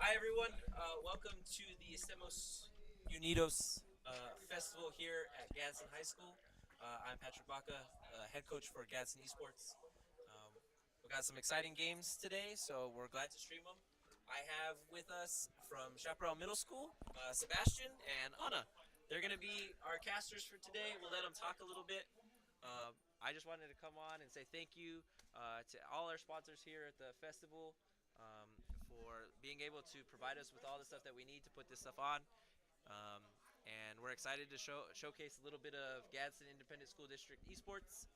Hi everyone, welcome to the eSTEMos Unidos Festival here at Gadsden High School. I'm Patrick Baca, head coach for Gadsden Esports. We've got some exciting games today, so we're glad to stream them. I have with us from Chaparral Middle School, Sebastian and Anna. They're going to be our casters for today. We'll let them talk a little bit. I just wanted to come on and say thank you to all our sponsors here at the festival for being able to provide us with all the stuff that we need to put this stuff on. Um, and we're excited to showcase a little bit of Gadsden Independent School District esports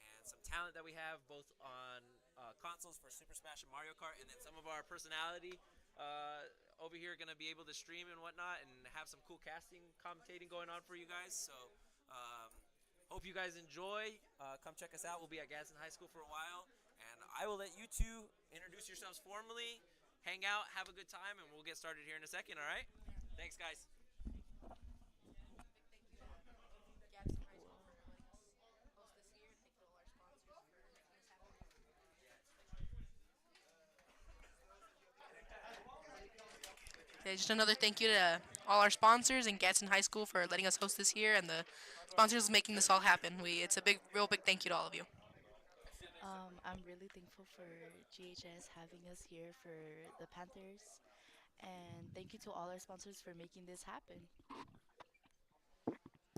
and some talent that we have both on consoles for Super Smash and Mario Kart, and then some of our personality over here are going to be able to stream and whatnot and have some cool casting commentating going on for you guys. So um, hope you guys enjoy. Come check us out. We'll be at Gadsden High School for a while. And I will let you two introduce yourselves formally, hang out, have a good time, and we'll get started here in a second, all right? Thanks, guys. Okay, just another thank you to all our sponsors and Gadsden High School for letting us host this year, and the sponsors making this all happen. It's a real big thank you to all of you. I'm really thankful for GHS having us here for the Panthers, and thank you to all our sponsors for making this happen.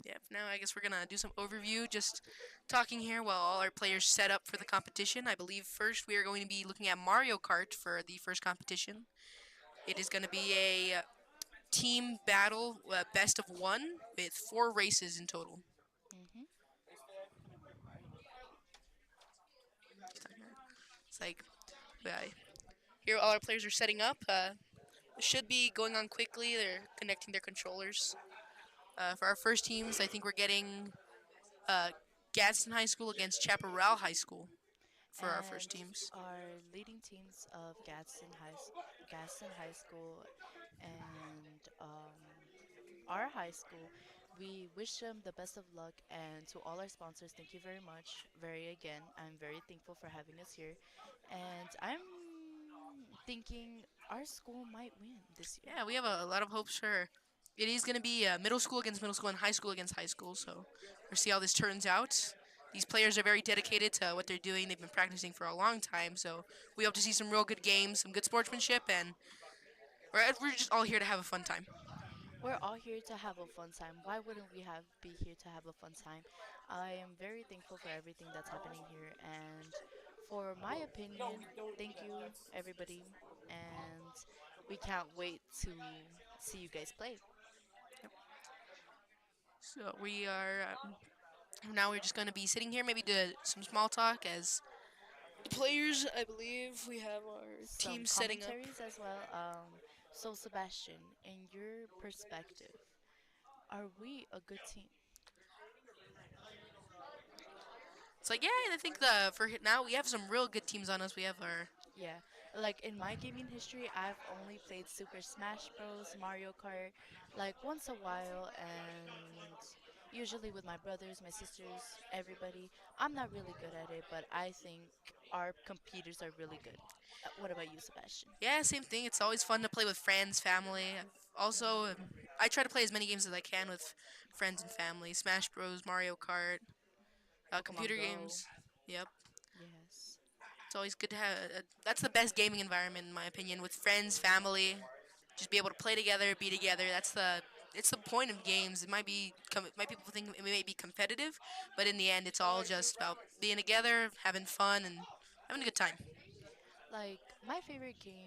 Yeah, now I guess we're gonna do some overview, just talking here while all our players set up for the competition. I believe first we are going to be looking at Mario Kart for the first competition. It is going to be a team battle, best of one, with 4 races in total. hmm It's like, uh, here all our players are setting up. It should be going on quickly. They're connecting their controllers. For our first teams, I think we're getting uh, Gadsden High School against Chaparral High School for our first And teams. our leading teams of Gadsden High School and our high school, we wish them the best of luck. And to all our sponsors, thank you very much. I'm very thankful for having us here. And I'm thinking our school might win this year. Yeah, we have a lot of hopes for. It is going to be middle school against middle school and high school against high school. So we'll see how this turns out. These players are very dedicated to what they're doing. They've been practicing for a long time. So we hope to see some real good games, some good sportsmanship, and we're just all here to have a fun time. We're all here to have a fun time. Why wouldn't we have be here to have a fun time? I am very thankful for everything that's happening here, and for my opinion, thank you everybody, and we can't wait to see you guys play. So we are now we're just going to be sitting here, maybe do some small talk as the players. I believe we have our Some team setting up. commentaries as well. So Sebastian, in your perspective, are we a good team? It's like, yeah, I think the for now we have some real good teams on us. We have our Yeah, like in my gaming history, I've only played Super Smash Bros, Mario Kart, like once a while, and usually with my brothers, my sisters, everybody. I'm not really good at it, but I think our computers are really good. What about you, Sebastian? yeah, same thing. It's always fun to play with friends, family. Also, I try to play as many games as I can with friends and family. Smash Bros, Mario Kart, Pokemon computer Go. games. Yep, Yes. it's always good to have. That's the best gaming environment in my opinion, with friends, family. Just be able to play together, be together. It's the point of games. Might people think it may be competitive, but in the end, it's all just about being together, having fun, and having a good time. Like my favorite game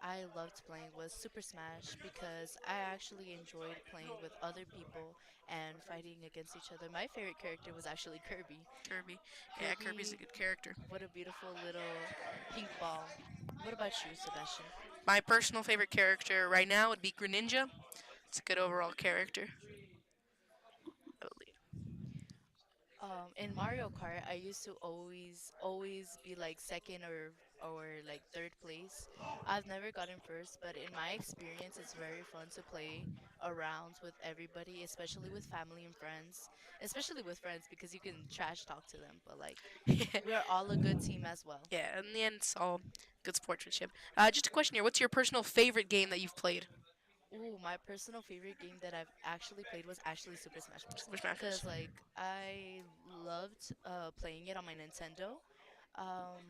I loved playing was Super Smash because I actually enjoyed playing with other people and fighting against each other. My favorite character was actually Kirby. Kirby, yeah, Kirby's a Kirby, good character. what a beautiful little pink ball. What about you, Sebastian? My personal favorite character right now would be Greninja. It's a good overall character, I believe. In Mario Kart, I used to always be like second or or like third place. I've never gotten first, but in my experience, it's very fun to play around with everybody, especially with family and friends. Especially with friends because you can trash talk to them, but like we're all a good team as well. Yeah, in the end, it's all good sportsmanship. Just a question here. What's your personal favorite game that you've played? Ooh, my personal favorite game that I've actually played was actually Super Smash Bros. Super Smash Bros. Cause like I loved playing it on my Nintendo. Um,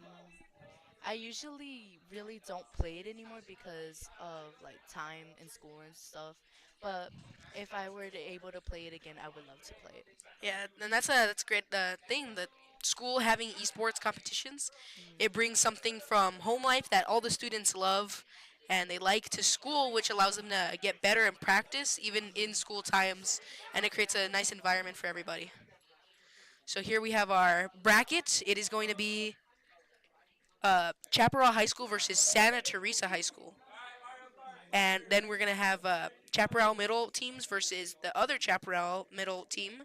I usually really don't play it anymore because of like time in school and stuff. But if I were to able to play it again, I would love to play it. Yeah, and that's a great thing that school having esports competitions. It Hmm. brings something from home life that all the students love and they like to school, which allows them to get better and practice even in Hmm. school times, and it creates a nice environment for everybody. So here we have our bracket. It is going to be Chaparral High School versus Santa Teresa High School. And Hmm. then we're going to have Chaparral Middle teams versus the other Chaparral Middle team.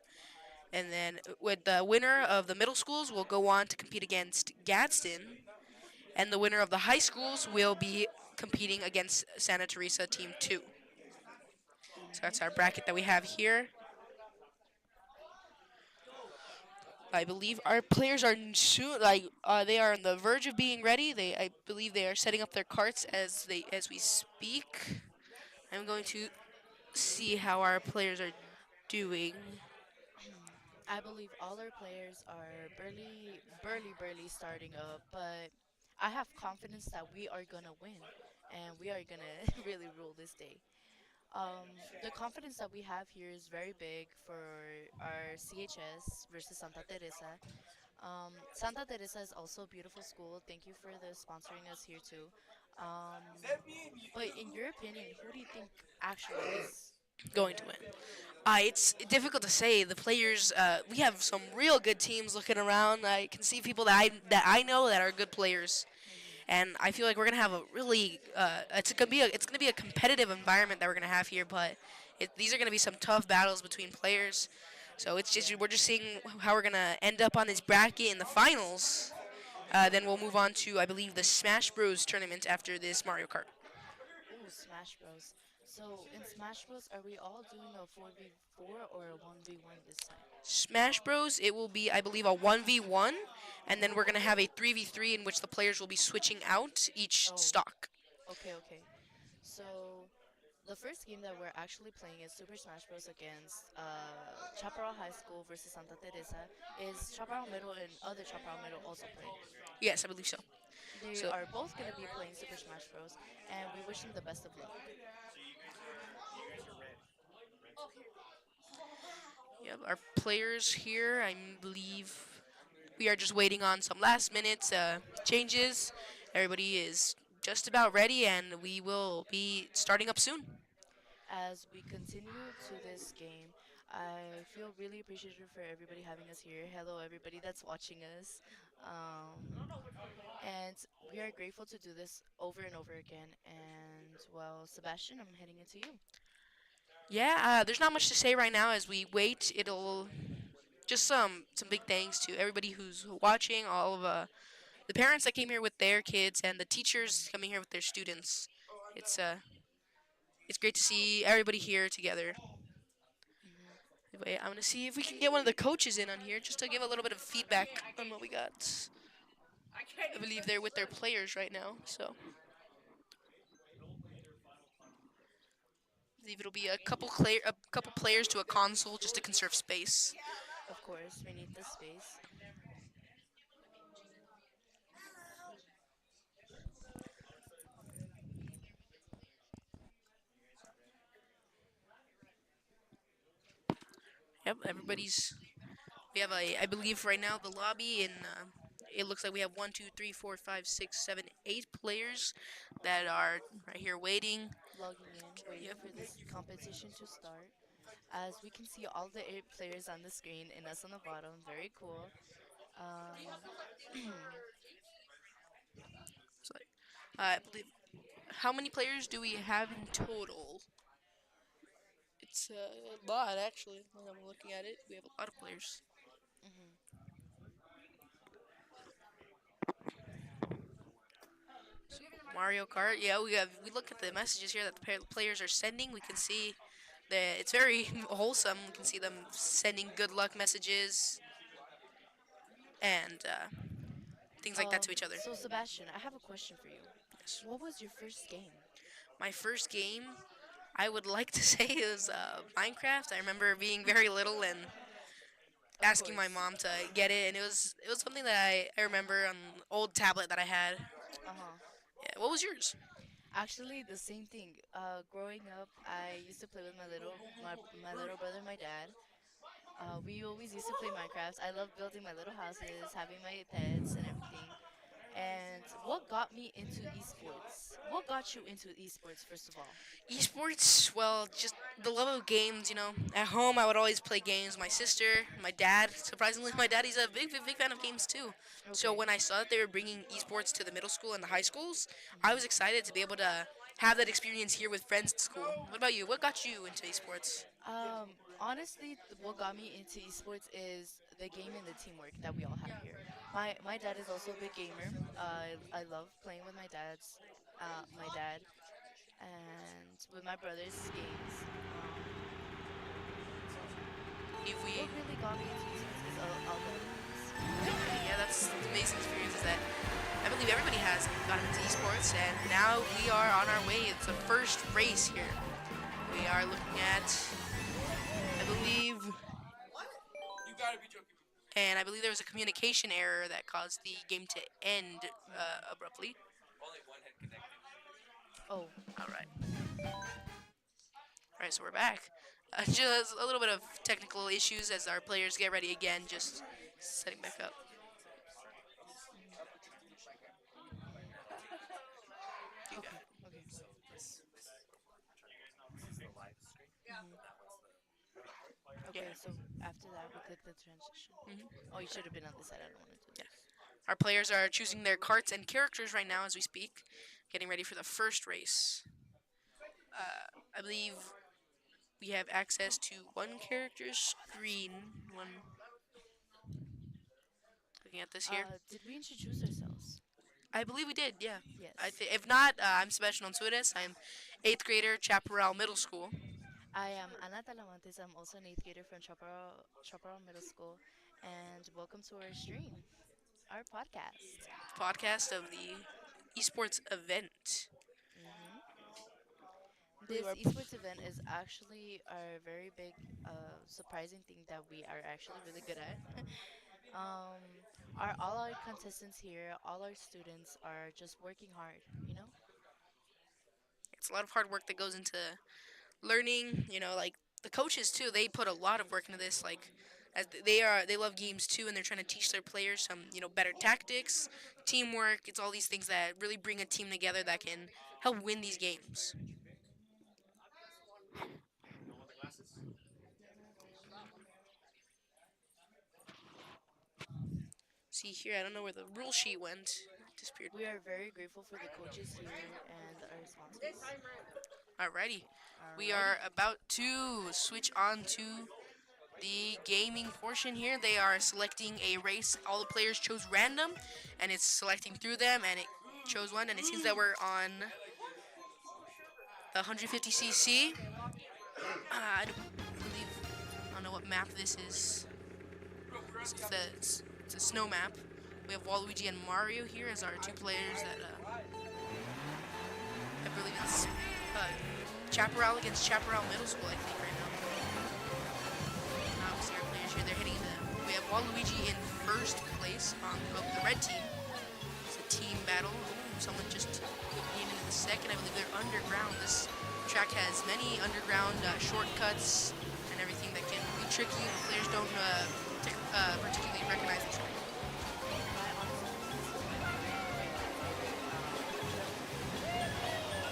And then with the winner of the middle schools will go on to compete against Gadsden. And the winner of the high schools will be competing against Santa Teresa Team 2. So that's our bracket that we have here. I believe our players are soon, they are on the verge of being ready. I believe they are setting up their carts as we speak. I'm going to see how our players are doing. I believe all our players are barely starting up, but I have confidence that we are gonna win and we are gonna really rule this day. The confidence that we have here is very big for our CHS versus Santa Teresa. Santa Teresa is also a beautiful school. Thank you for the sponsoring us here too. But in your opinion, who do you think actually is gonna Going to win? win. It's difficult to say. The players, we have some real good teams looking around. I can see people that I know that are good players, Hmm. and I feel like we're gonna have a really it's gonna be a competitive environment that we're gonna have here. But these are gonna be some tough battles between players. So it's Yeah. just we're just seeing how we're gonna end up on this bracket in the finals. Then we'll move on to I believe the Smash Bros tournament after this Mario Kart. Ooh, Smash Bros. So in Smash Bros, are we all doing a 4v4 or a 1v1 this time? Smash Bros, it will be, I believe, a 1v1, and then we're going to have a 3v3 in which the players will be switching out each Oh, stock. okay, okay. So the first game that we're actually playing is Super Smash Bros. Against Chaparral High School versus Santa Teresa. Is Chaparral Middle and other Chaparral Middle also playing? Yes, I believe so. They So, are both going to be playing Super Smash Bros. And we wish them the best of luck. yeah, our players here, I believe we are just waiting on some last minute changes. Everybody is just about ready, and we will be starting up soon. As we continue to this game, I feel really appreciative for everybody having us here. Hello, everybody that's watching us. And we are grateful to do this over and over again. And well, Sebastian, I'm heading into you. Yeah, there's not much to say right now as we wait. It'll just some big thanks to everybody who's watching, all of the parents that came here with their kids and the teachers coming here with their students. It's uh it's great to see everybody here together. Hmm. Anyway, I'm gonna see if we can get one of the coaches in on here just to give a little bit of feedback on what we got. I believe they're with their players right now, so I believe it'll be a couple players to a console just to conserve space. Of course, we need the space. Yep, everybody's. We have I believe right now the lobby in. It looks like we have 1, 2, 3, 4, 5, 6, 7, 8 players that are right here waiting. Logging in, waiting Yep. for this competition to start. As we can see all the 8 players on the screen and us on the bottom, very cool. So, I believe. How many players do we have in total? It's a lot, actually. When I'm looking at it, we have a lot of players. Hmm. Mario Kart. Yeah, we look at the messages here that the players are sending. We can see that it's very wholesome. We can see them sending good luck messages and things like that to each other. So Sebastian, I have a question for you. Yes. What was your first game? My first game, I would like to say, is Minecraft. I remember being very little and Of asking my course. mom to get it, and it was something that I remember on an old tablet that I had. Uh-huh. Yeah, what was yours? Actually, the same thing. Growing up, I used to play with my little brother and my dad. We always used to play Minecraft. I love building my little houses, having my pets and everything. And what got me into esports? What got you into esports, first of all? Esports, well, just the love of games, At home, I would always play games. My sister, my dad, surprisingly, my dad, he's a big fan of games too. So Okay. when I saw that they were bringing esports to the middle school and the high schools, I was Mhm. excited to be able to have that experience here with friends at school. What about you? What got you into esports? Honestly, what got me into esports is the game and the teamwork that we all have here. My dad is also a big gamer. I love playing with my dad, and with my brother's games. If we, What really got me into esports is all the other things. yeah, that's the amazing experience is that I believe everybody has gotten into esports, and now we are on our way. It's the first race here. We are looking at, I believe, You gotta be joking. and I believe there was a communication error that caused the game to end abruptly. Only one head connected. Oh, All right, all right, so we're back. Just a little bit of technical issues as our players get ready again, just setting back up. mhm, mhm. You got Okay, it. okay. So this is the live screen. Mhm. That one's Yeah. Okay, so after that, we click the transition. Hmm. Oh, you should have been on this side. I don't want to do Yeah. this. Our players are choosing their carts and characters right now as we speak, getting ready for the first race. I believe we have access to one character screen. One looking at this here. Did we introduce ourselves? I believe we did. Yeah. Yes. If not, I'm Sebastian Onsuedes. I'm eighth grader, Chaparral Middle School, I am Ana Talamantes. I'm also an eighth grader from Chaparral Middle School. And welcome to our stream, our podcast. podcast of the esports event. hmm I believe This our esports event is actually a very big, surprising thing that we are actually really good at. um, all our contestants here, all our students are just working hard, you know? it's a lot of hard work that goes into learning. Like the coaches too. They put a lot of work into this. Like as they love games too, and they're trying to teach their players some better tactics, teamwork. It's all these things that really bring a team together that can help win these games. no other glasses. See here, I don't know where the rule sheet went. It disappeared. We are very grateful for the coaches here and our sponsors. Alrighty, we Alrighty. are about to switch on to the gaming portion here. They are selecting a race. All the players chose random, and it's selecting through them, and it chose one. And it seems that we're on the 150cc. I believe I don't know what map this is. It's a snow map. We have Waluigi and Mario here as our two players that I believe it's Chaparral against Chaparral Middle School. I think right now. Obviously, our players here they're hitting them. We have Waluigi in first place on the red team. It's a team battle. Ooh, someone just came into the second. I believe they're underground. This track has many underground shortcuts and everything that can be tricky if players don't particularly recognize the track. My honest opinion is this might be very, very difficult because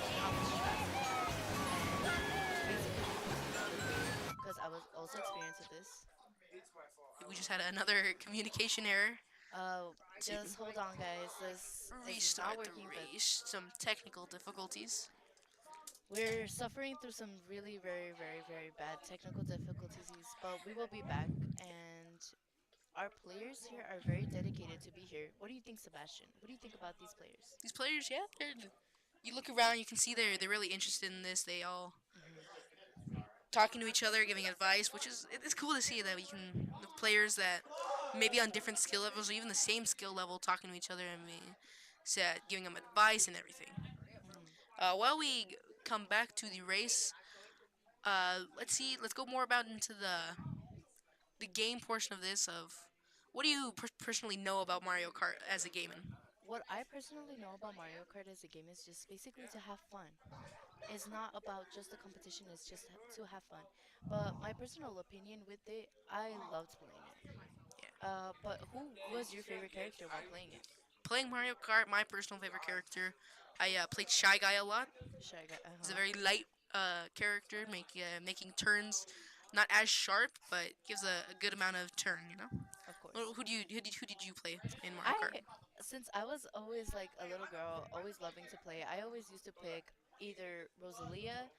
of how much traffic and basically the confusion. Because I was also experienced with this. We just had another communication error to Just hold on, guys. This is not restart the working, but race. Some technical difficulties. we're suffering through some really very, very, very bad technical difficulties. But we will be back, and our players here are very dedicated to be here. What do you think, Sebastian? What do you think about these players? These players, yeah, they're You look around, you can see they're really interested in this. They all Hmm. talking to each other, giving advice, which is it's cool to see that we can the players that maybe on different skill levels or even the same skill level talking to each other and being said giving them advice and everything. Hmm. While we come back to the race, let's see. Let's go more about into the game portion of this. Of what do you personally know about Mario Kart as a gaming? What I personally know about Mario Kart as a game is just basically to have fun. It's not about just the competition, it's just to have fun. But my personal opinion with it, I loved playing it. Yeah. But who was your favorite character while playing it? Playing Mario Kart, my personal favorite character, I played Shy Guy a lot. Shy Guy, He's a uh-huh. very light character, making turns not as sharp, but gives a good amount of turn. You know. Of course. Who did you play in Mario I Kart? since I was always like a little girl, always loving to play, I always used to pick either Rosalia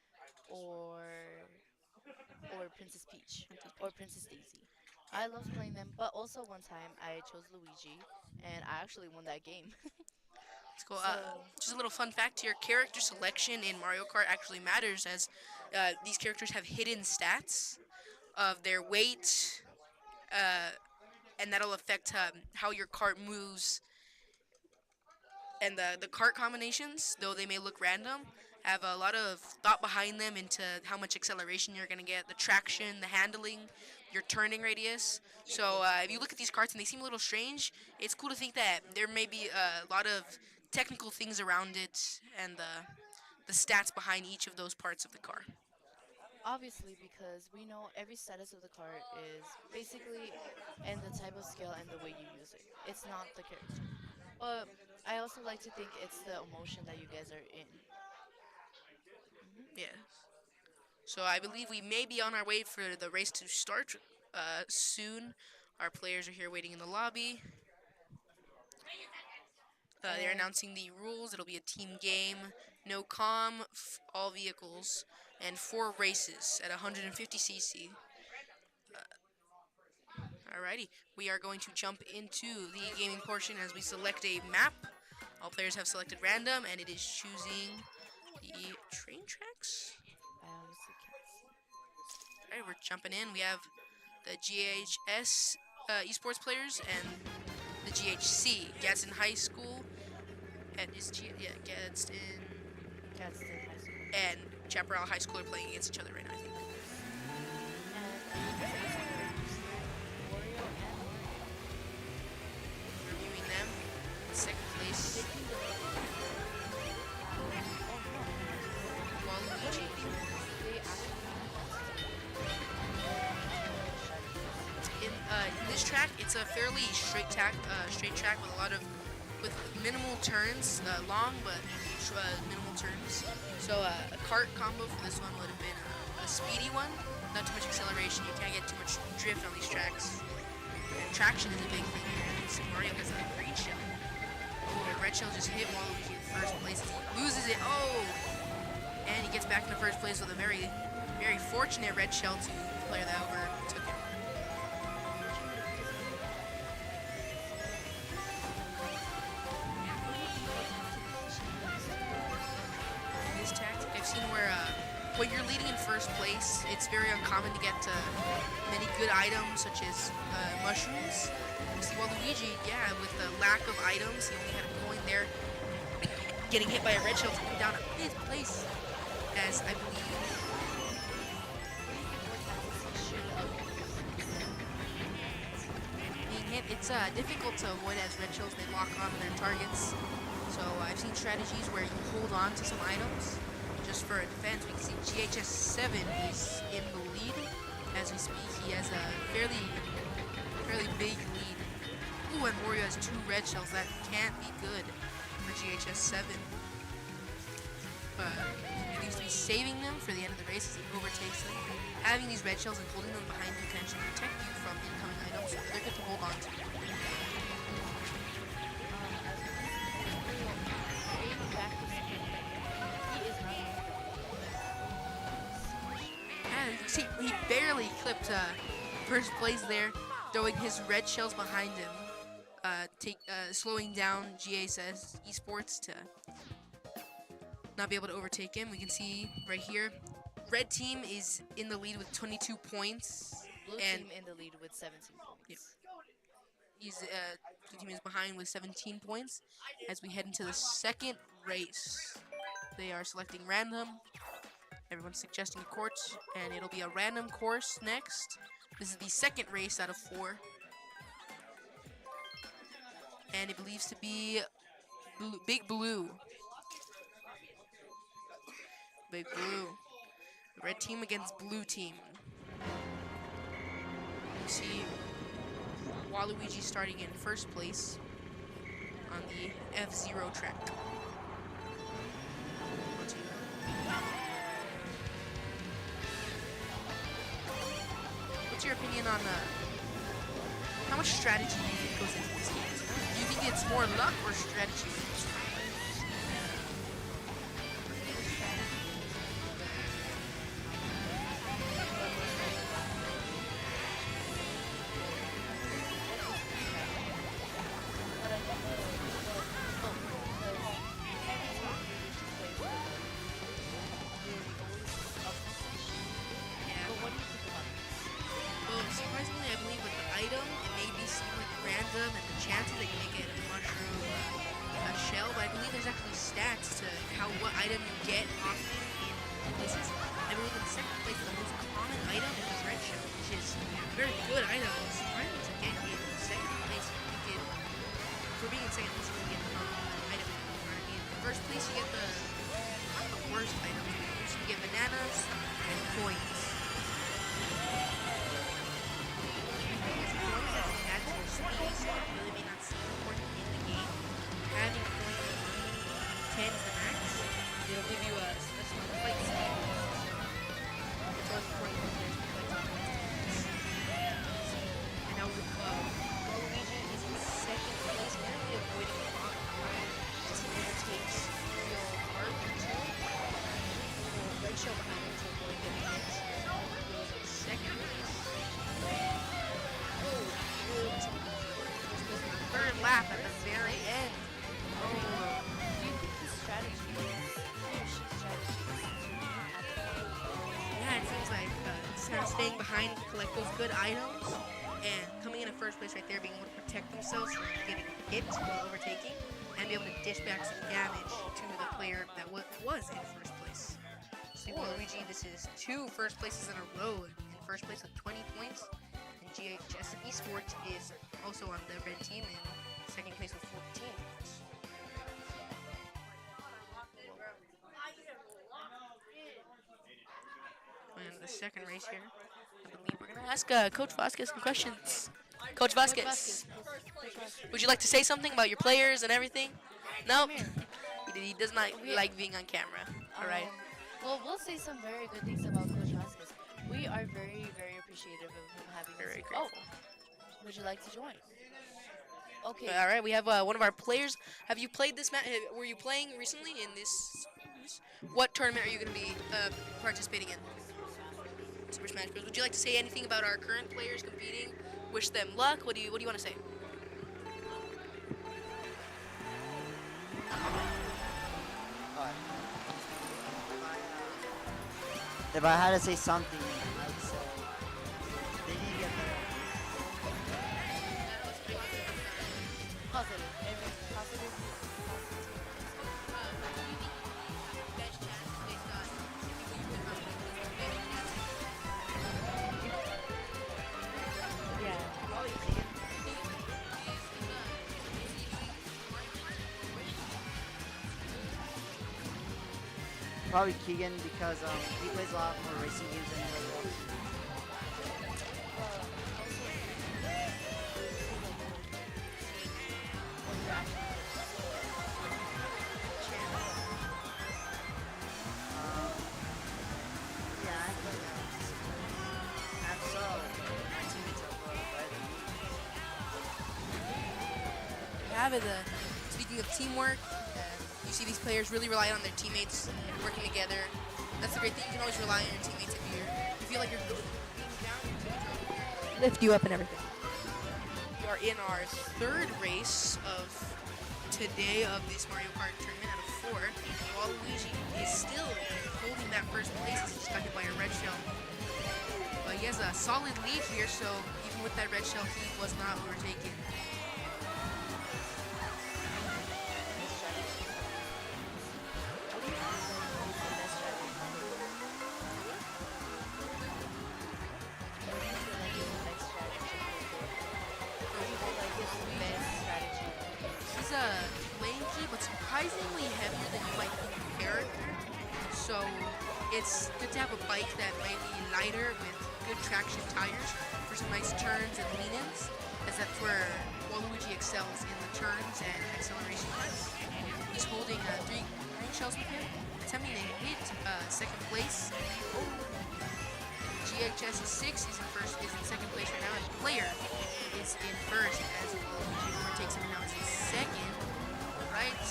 or Princess Peach or Princess Daisy. I loved playing them, but also one time I chose Luigi and I actually won that game. Let's go. So Just a little fun fact here: character selection in Mario Kart actually matters, as these characters have hidden stats of their weight, uh, and that'll affect how your cart moves. And the cart combinations, though they may look random, have a lot of thought behind them into how much acceleration you're gonna get, the traction, the handling, your turning radius. of So course, of if you look course. at these carts and they seem a little strange, it's cool to think that there may be a lot of technical things around it and the stats behind each of those parts of the car. Obviously, because we know every status of the card is basically and the type of skill and the way you use it. It's not the character. But I also like to think it's the emotion that you guys are in. Hmm. Yeah. So I believe we may be on our way for the race to start soon. Our players are here waiting in the lobby. They're And announcing the rules. It'll be a team game, no com, all vehicles, and 4 races at 150cc. Alrighty, we are going to jump into the gaming portion as we select a map. All players have selected random, and it is choosing the train tracks. I honestly can't see. Alright, we're jumping in. We have the GHS esports players and the GHC Gadsden High School. And Gadsden Gadsden High School. and Chaparral High School are playing against each other right now, I think. And for the second race, we have Wario and Mario Reviewing them. Second place, taking the lead. Oh no. What do Waluigi. you think they actually mean by strategies? In this track, it's a fairly straight track with minimal turns, long but minimal turns. So a cart combo for this one would have been a speedy one, not too much acceleration. You can't get too much drift on these tracks. And traction is a big thing here. So Mario has a green shell. Oh, a red shell just hit Waluigi in first place. He loses it. Oh, and he gets back in the first place with a very, very fortunate red shell to the player that overtook him. What do you think of the optimization in this In this tactic, I've seen where when you're leading in first place, it's very uncommon to get many good items such as mushrooms. You see, Waluigi, yeah, with the lack of items, he only had a coin there, getting hit by a red shell to come down to fifth place, as I believe. What do you think what tactics he should have used instead? Being hit, it's difficult to avoid as red shells they lock onto their targets. So I've seen strategies where you hold on to some items just for a defense. We can see GHS 7 is in the lead as we speak. He has a fairly big lead. Ooh, and Wario has 2 red shells. That can't be good for GHS 7. But he needs to be saving them for the end of the race as he overtakes them. Having these red shells and holding them behind you can actually protect you from incoming items, so they're good to hold on to. As we can see, Wario gaining back his speed. He is not going for the lead. And you see, he barely clipped first place there, throwing his red shells behind him, slowing down GSS Esports to not be able to overtake him. We can see right here, red team is in the lead with 22 points. Blue And team in the lead with 17 Yep. points. Blue team is behind with 17 points. As we head into the second race, they are selecting random. Everyone's suggesting a course, and it'll be a random course next. This is the second race out of 4. And it believes to be Big Blue. Big Blue. Red team against blue team. You see Waluigi starting in first place on the F-Zero track. What's your opinion on how much strategy do you think goes into this game? Do you think it's more luck or strategy? Surprisingly, I believe with the item, it may be somewhat random and the chances that you may get a mushroom, a shell, but I believe there's actually stats to what item you get often in places. I believe in second place, the most common item is the red shell, which is a very good item. It's surprising to get in second place. For being in second place, you can get the item. In first place, you get not the worst item. You get bananas and coins. Really may not seem important in the game. Having points of 10 is the max. It'll give you a special fight speed. It's always important for players to play points. And now Waluigi is in second place, currently avoiding a lot as he overtakes Real Heart and 2. Red Shell behind him to avoid getting hit. Goes in second place. Third lap at the very end. Do you think his strategy is, he or she's strategy is at the front? Yeah, it seems like instead of staying behind to collect those good items and coming in first place right there, being able to protect themselves from getting hit while overtaking and be able to dish back some damage to the player that was in first place. See, Waluigi, this is 2 first places in a row in first place with 20 points. GISD Esports is also on the red team in second place with 14 points. And the second race here, I believe we're going to ask Coach Vasquez some questions. Coach Vasquez, would you like to say something about your players and everything? No? He does not like being on camera. All right. Well, we'll say some very good things about Coach Vasquez. We are very, very appreciative of him having Very us. grateful. Would you like to join? Okay. All right, we have one of our players. Have you played this match? Were you playing recently in this? What tournament are you going to be participating in? Super Smash Bros. Would you like to say anything about our current players competing? Wish them luck. What do you want to say? If I had to say something, I'd say they need to get better. Positive. Every positive. Yeah. Probably Keegan because he plays a lot more racing games than anybody else. Yeah, I play and so my teammates are better than me. We have it. Speaking of teamwork, you see these players really rely on their teammates and working together. That's the great thing. You can always rely on your teammates if you feel like you're being down, your teammates will lift you up and everything. We are in our third race of today of this Mario Kart tournament out of 4. Waluigi is still holding that first place as he just got hit by a red shell. But he has a solid lead here, so even with that red shell, he was not overtaken. He's a lanky but surprisingly heavier than you might think character. So it's good to have a bike that might be lighter with good traction tires for some nice turns and lean-ins, as that's where Waluigi excels in the turns and acceleration parts. He's holding three green shells with him, attempting to hit second place. GHS is 6, he's is in second place right now, and Player is in first as Waluigi overtakes him now in second. Right?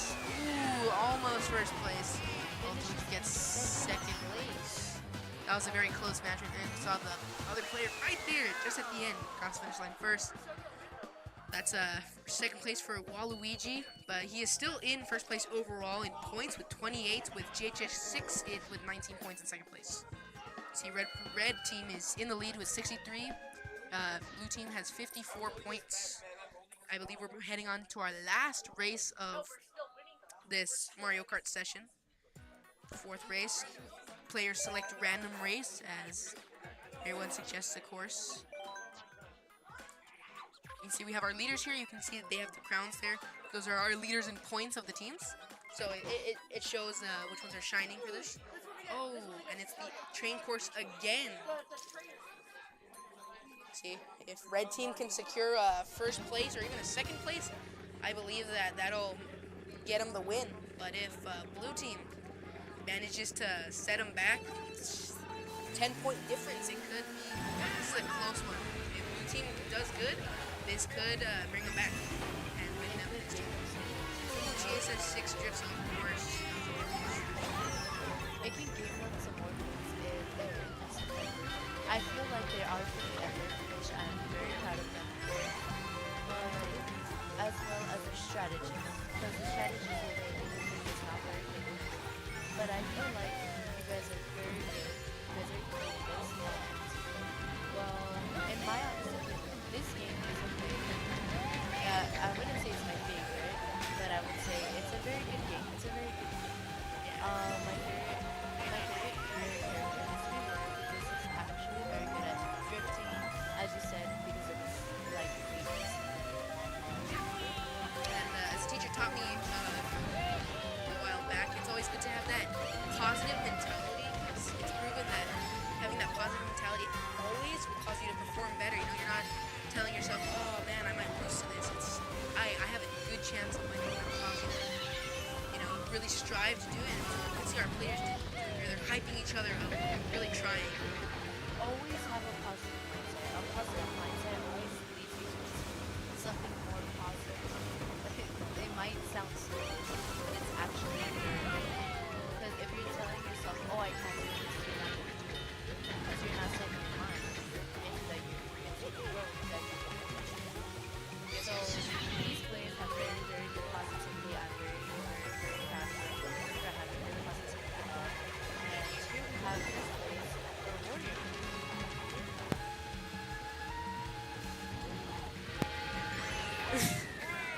Ooh, almost first place. Waluigi gets second place. That was a very close match right there. You saw the other player right there, just at the end, across the finish line first. That's second place for Waluigi, but he is still in first place overall in points with 28, with GHS 6 with 19 points in second place. See, red team is in the lead with 63. Blue team has 54 points. I believe we're heading on to our last race of this Mario Kart session. Fourth race. Players select random race as everyone suggests a course. You can see we have our leaders here. You can see that they have the crowns there. Those are our leaders in points of the teams. So it shows which ones are shining for this. Oh, and it's the train course again. See, if red team can secure first place or even a second place, I believe that'll get them the win. But if blue team manages to set them back, 10-point difference, it could be, this is a close one. If blue team does good, this could bring them back and win them this game. GSS 6 drifts on course. It can give them some more points if they can consistently. I feel like they are pretty effort, which I'm very proud of them for. As well as their strategies, because the strategies that they do is not very good. But I feel like you guys are very good. You guys are creative, and well, in my honest opinion, this game is a very good game. I wouldn't say it's my favorite, but I would say it's a very good game. It's a very good game. My favorite character is Taylor because he's actually very good at drifting, as you said, because of his like weakness. And as a teacher taught me a while back, it's always good to have that positive mentality. It's proven that having that positive mentality always will cause you to perform better. You know, you're not telling yourself, oh man, I might lose to this. I have a good chance of winning. I'm positive. You know, really strive to do it. You can see our players they're hyping each other up, really trying. Always have a positive mindset. A positive mindset always leads you to something more positive. They might sound stupid, but it's actually very good. Because if you're telling yourself, oh, I can't do this, you're not going to do it. Because you're not setting your mind into the road that you're going to push. So these players have very, very good positivity. I'm very, very, very proud of them for having good positivity. And here we have this place for Warrior.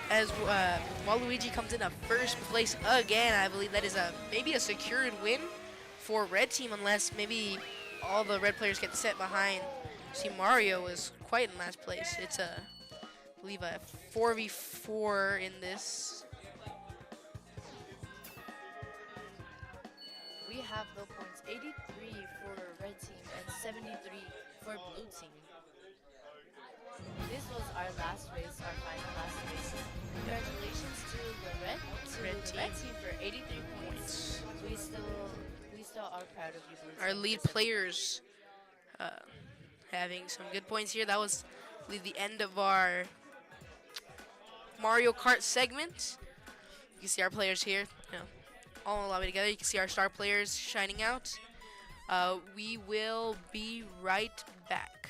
As Waluigi comes in a first place again, I believe that is maybe a secured win for red team, unless maybe all the red players get set behind. See, Mario is quite in last place. It's I believe a 4v4 in this. We have the points 83 for red team and 73 for blue team. This was our last race, our final last race. Congratulations to the red team for 83 points. We still are proud of you, blue team. Our lead players having some good points here. That was, I believe, the end of our Mario Kart segment. You can see our players here, all in the lobby together. You can see our star players shining out. We will be right back.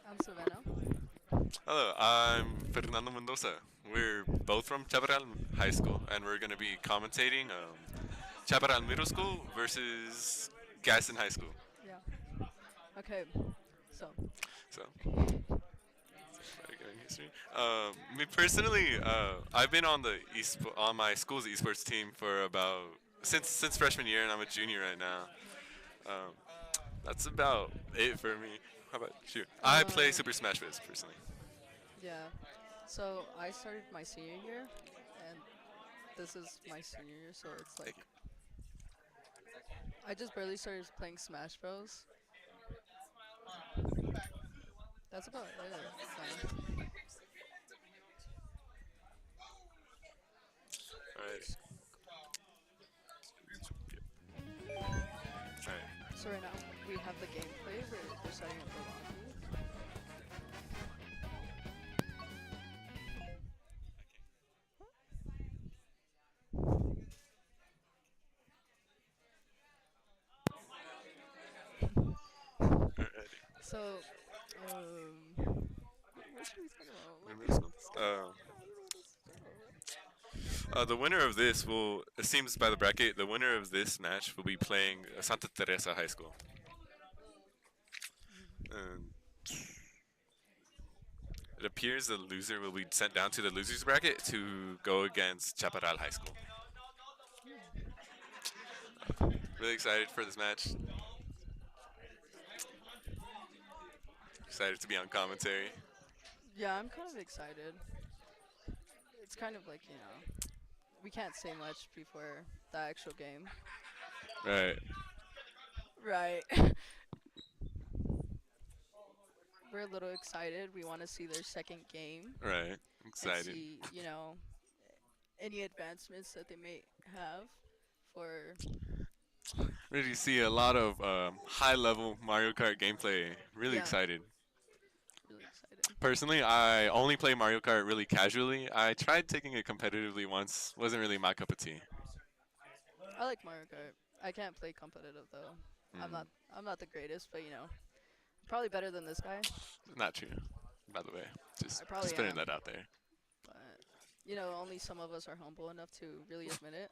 I'm Savannah. Hello, I'm Fernando Mendoza. We're both from Chaparral High School, and we're going to be commentating Chaparral Middle School versus Gaston High School. Yeah. Okay. So, So, again, history. Me personally, I've been on the on my school's esports team for about since freshman year, and I'm a junior right now. Um, that's about it for me. How about you? I play um, Super Smash Bros. Personally. yeah. So I started my senior year, and this is my senior year. So it's like Thank you. I just barely started playing Smash Bros. That's about it. All right. All right. So right now we have the gameplay. We're setting up the lobby. Alrighty. So, what should we talk about? Remember Like, this one? I don't know what to say. The winner of this will, it seems by the bracket, the winner of this match will be playing Santa Teresa High School. And it appears the loser will be sent down to the losers bracket to go against Chaparral High School. Really excited for this match. Excited to be on commentary. Yeah, I'm kind of excited. It's kind of like, we can't say much before the actual game. Right, Right. We're a little excited. We want to see their second game right. and Excited. see, any advancements that they may have for. Ready to see a lot of high level Mario Kart gameplay. Really Yeah, excited. really excited. Personally, I only play Mario Kart really casually. I tried taking it competitively once. Wasn't really my cup of tea. I like Mario Kart. I can't play competitive though. I'm Mm, not I'm not the greatest, but probably better than this guy. not true, by the way. I Just probably putting am, that out there. but only some of us are humble enough to really admit it.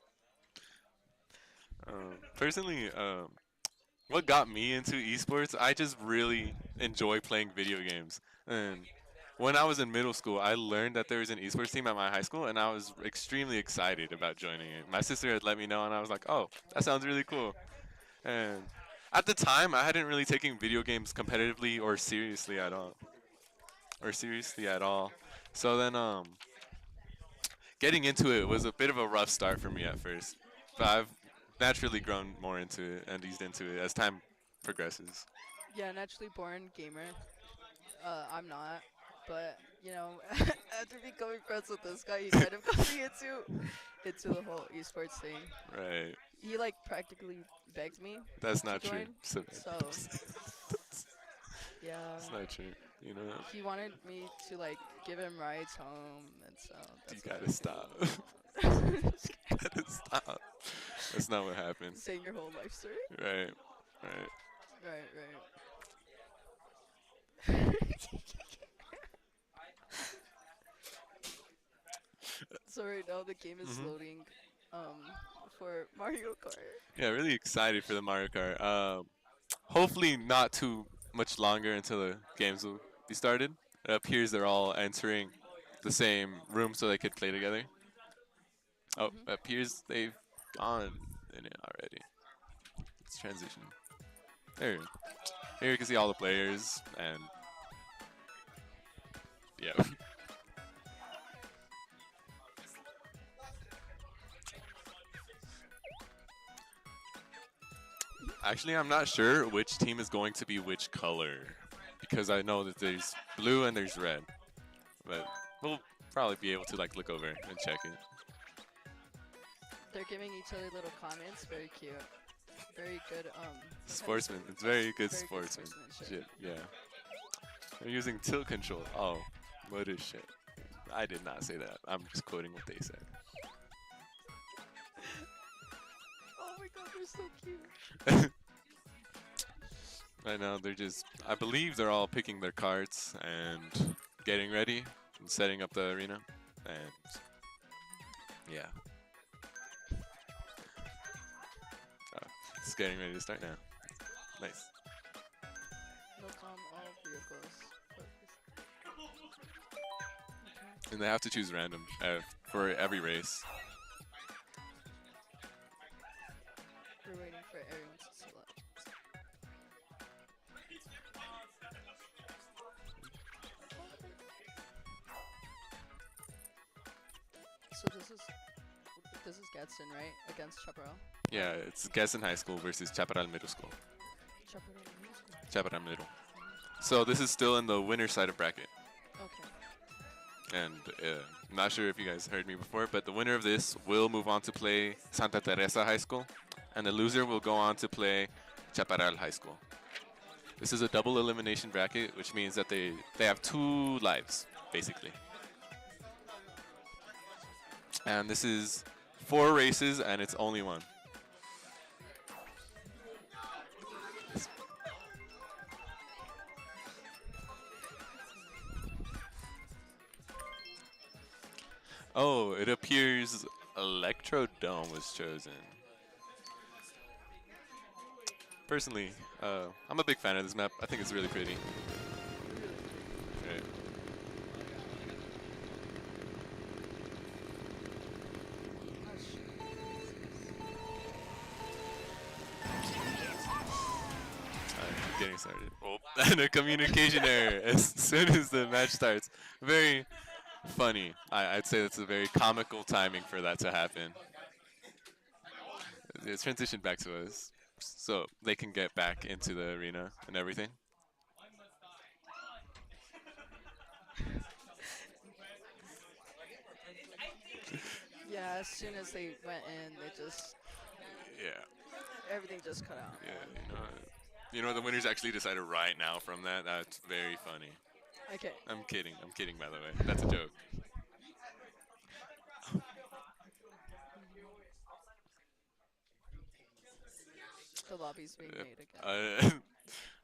Personally, what got me into esports, I just really enjoy playing video games. And when I was in middle school, I learned that there was an esports team at my high school, and I was extremely excited about joining it. My sister had let me know, and I was like, "Oh, that sounds really cool." And at the time, I hadn't really taken video games competitively or seriously at all. So then, getting into it was a bit of a rough start for me at first, but I've naturally grown more into it and eased into it as time progresses. Yeah, naturally born gamer. I'm not, but after becoming friends with this guy, he kind of got me into the whole esports thing. Right. He like practically begged me That's to not true. join. So, So that's yeah, not true. You know, he wanted me to like give him rides home, and so you that's gotta stop. what. Gotta stop. That's not what happened. Saying your whole life story. Right. Right. Right, right. So right now the game is Mhm. loading, for Mario Kart. Yeah, really excited for the Mario Kart. Hopefully not too much longer until the games will be started. It appears they're all entering the same room so they could play together. Oh, Mhm. it appears they've gone in it already. Let's transition. There. Here you can see all the players and yeah. Actually, I'm not sure which team is going to be which color because I know that there's blue and there's red, but we'll probably be able to like look over and check it. They're giving each other little comments. Very cute. Very good. Sportsman, it's very good Very good sportsman. sportsmanship. Shit, yeah. They're using tilt control. Oh, what is shit? I did not say that. I'm just quoting what they said. Oh my god, they're so cute. Right now, they're just, I believe they're all picking their cards and getting ready and setting up the arena. And yeah, it's getting ready to start now. Nice. No calm all vehicles. And they have to choose random for every race. We're waiting for everyone to select. So this is Gadsden, right? Against Chaparral. Yeah, it's Gaston High School versus Chaparral Middle School. Chaparral Middle School. Chaparral Middle. So this is still in the winner side of bracket. Okay. And I'm not sure if you guys heard me before, but the winner of this will move on to play Santa Teresa High School, and the loser will go on to play Chaparral High School. This is a double elimination bracket, which means that they have 2 lives, basically. And this is 4 races, and it's only one. Oh, it appears Electrodome was chosen. Personally, I'm a big fan of this map. I think it's really pretty. Right. Getting started. Oh, and a communication error as soon as the match starts. Very funny. I'd say that's a very comical timing for that to happen. It's transitioned back to us so they can get back into the arena and everything. Yeah, as soon as they went in, they just Yeah. everything just cut out. Yeah, you know, the winners actually decided right now from that. That's very funny. Okay. I'm kidding. I'm kidding, by the way. That's a joke. The lobby's being Yep. made again.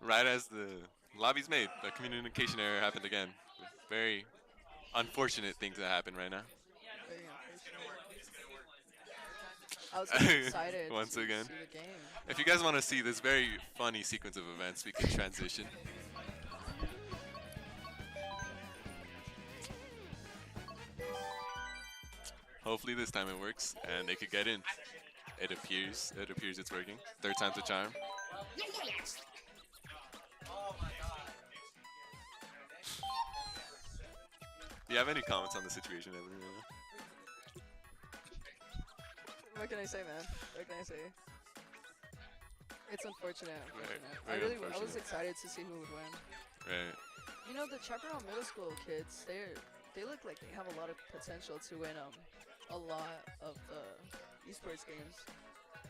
Right as the lobby's made, the communication error happened again. Very unfortunate things that happen right now. Very unfortunate. I was getting excited Once to again. see the game. If you guys want to see this very funny sequence of events, we can transition. Hopefully this time it works and they could get in. It appears it's working. 3rd time's a charm. Do you have any comments on the situation, Evan? What can I say, man? What can I say? It's unfortunate. Right, I very was unfortunate. excited to see who would win. Right. You know, the Chaparral Middle School kids, they look like they have a lot of potential to win a lot of the esports games.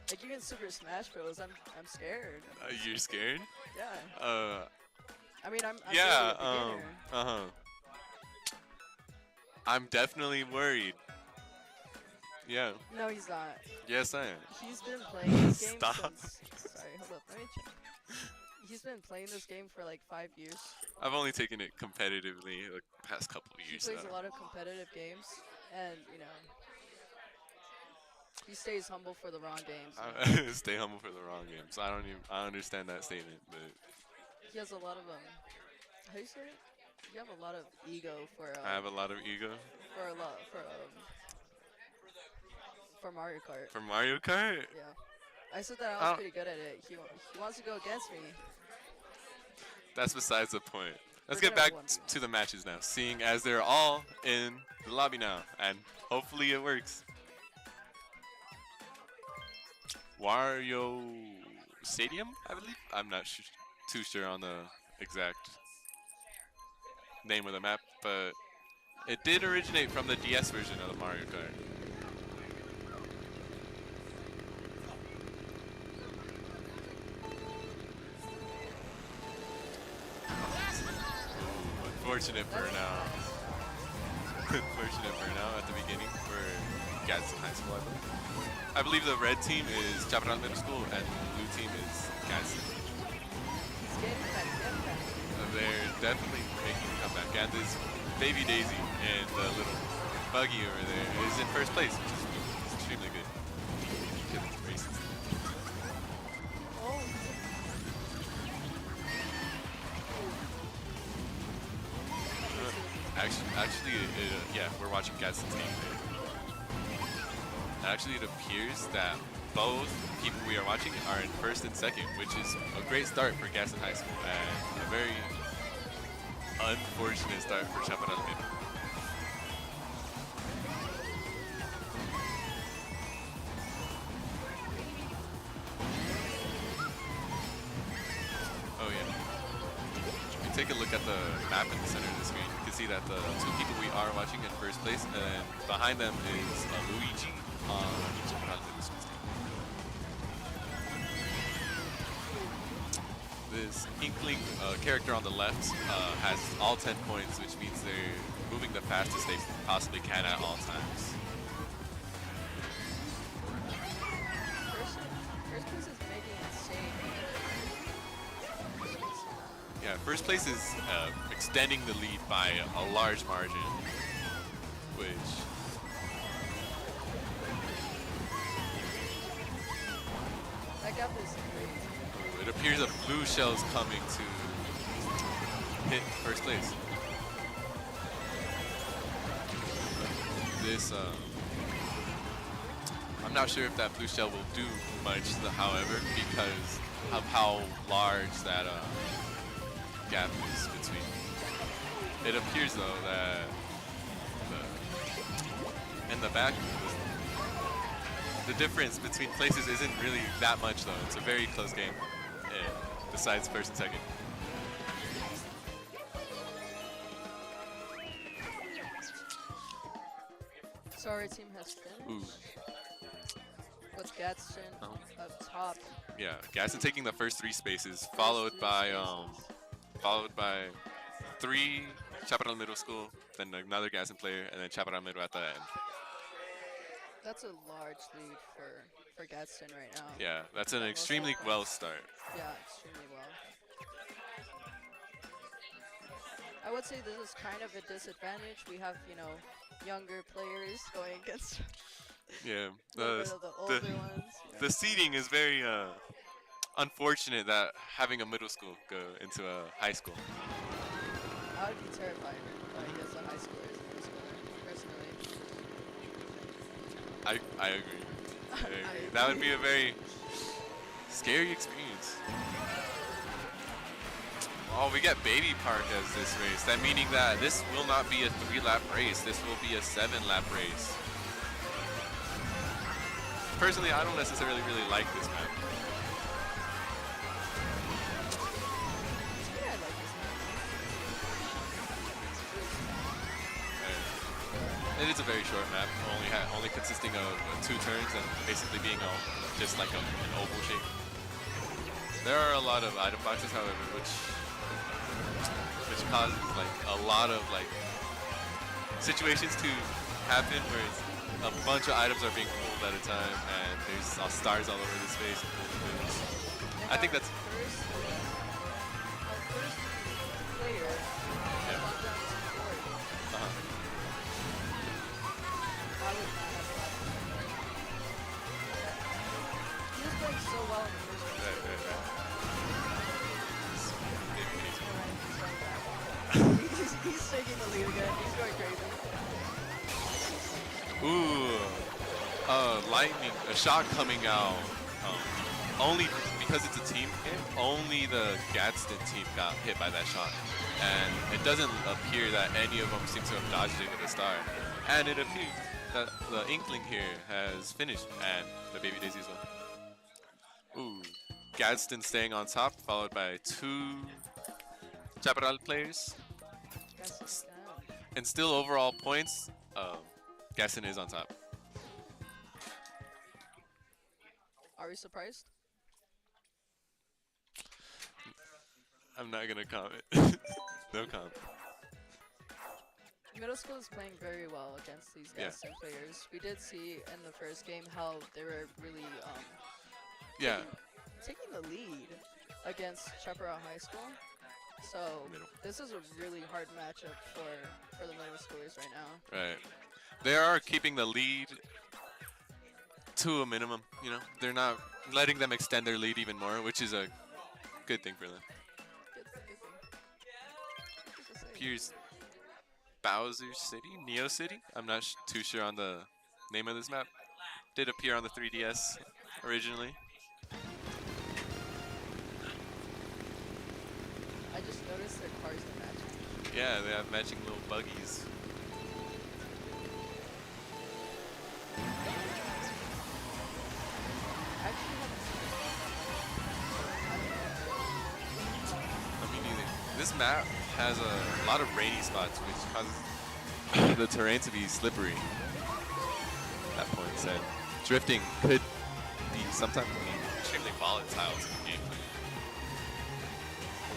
Like even Super Smash Bros. I'm scared. You're scared? Yeah. I mean, I'm Yeah. really a beginner. I'm definitely worried. Yeah. No, he's not. Yes, I am. He's been playing this game Stop. since. Sorry, hold up. Let me check. He's been playing this game for like 5 years. I've only taken it competitively the past couple of He years. plays now. a lot of competitive games, and he stays humble for the wrong games. Stay humble for the wrong game. So I understand that statement, but He has a lot of how do you say it? You have a lot of ego for I have a lot of ego. for Mario Kart. For Mario Kart? Yeah, I said that I I was don't- pretty good at it. He wants to go against me. That's besides the point. Let's We're get gonna back 1v1. to the matches now, seeing as they're all in the lobby now, and hopefully it works. Wario Stadium, I believe? I'm not too sure on the exact name of the map, but it did originate from the DS version of the Mario Kart. Unfortunate burnout. Unfortunate burnout at the beginning for Gadsden High School, I believe. I believe the red team is Chaparral Middle School and the blue team is Gadsden. He's they're definitely making a comeback. And this baby Daisy and the little buggy over there is in first place, which is extremely good. Good races. Oh, Yeah, we're watching Gadsden's game. Actually, it appears that both people we are watching are in first and second, which is a great start for Gadsden High School and a very unfortunate start for Chaparral Middle. Oh yeah. If you take a look at the map in the center of the screen, you can see that the two people we are watching in first place, and then behind them is Luigi on Chaparral Middle School's team. This Inkling character on the left has all 10 points, which means they're moving the fastest they possibly can at all times. first place is making insane. Yeah, first place is extending the lead by a large margin, which That gap is crazy. it appears a blue shell is coming to hit first place. This, I'm not sure if that blue shell will do much, however, because of how large that gap is between. It appears though that in the back, the difference between places isn't really that much though. It's a very close game, besides first and second. So our team has finished Ooh. with Gadsden Oh. up top. Yeah, Gaston taking the first three spaces, followed by 3 Chaparral Middle School, then another Gaston player, and then Chaparral Middle at the end. That's a large lead for Gadsden right now. Yeah, that's an Most extremely of well them. start. Yeah, extremely well. I would say this is kind of a disadvantage. We have, younger players going against Yeah, a little bit of the older the, ones. the seating is very unfortunate that having a middle school go into a high school. I would be terrified against the high schoolers and middle schoolers, personally. I agree. I agree. That would be a very scary experience. Oh, we get Baby Park as this race. That meaning that this will not be a 3-lap race. This will be a 7-lap race. Personally, I don't necessarily really like this map. Yeah, I like this map. It is a very short map, only consisting of 2 turns and basically being just like an oval shape. There are a lot of item boxes, however, which causes like a lot of like situations to happen where it's a bunch of items are being pulled at a time and there's stars all over the space. I think that's Our first player yeah. got down to 40. I would not have left. He was playing so well in the first one. Right. He's taking the lead again. He's going crazy. Ooh, lightning, a shot coming out. Only because it's a team hit, only the Gadsden team got hit by that shot. And it doesn't appear that any of them seem to have dodged it with a star. And it appears that the Inkling here has finished, and the Baby Daisy as well. Ooh, Gadsden staying on top, followed by 2 Chaparral players. That's down. And still overall points, Gadsden is on top. Are we surprised? I'm not gonna comment. No comment. Middle school is playing very well against these Yeah. Gadsden players. We did see in the first game how they were really Yeah, taking the lead against Chaparral High School. So Middle. this is a really hard matchup for the middle schoolers right now. Right. They are keeping the lead to a minimum. You know, they're not letting them extend their lead even more, which is a good thing for them. Good thing. Good thing to say. Here's Bowser City, Neo City. I'm not too sure on the name of this map. Did appear on the 3DS originally. I just noticed their cars are matching. Yeah, they have matching little buggies. I actually haven't seen this map that much. I mean, this map has a lot of rainy spots, which causes the terrain to be slippery at points, and drifting could be sometimes extremely volatile to the gameplay.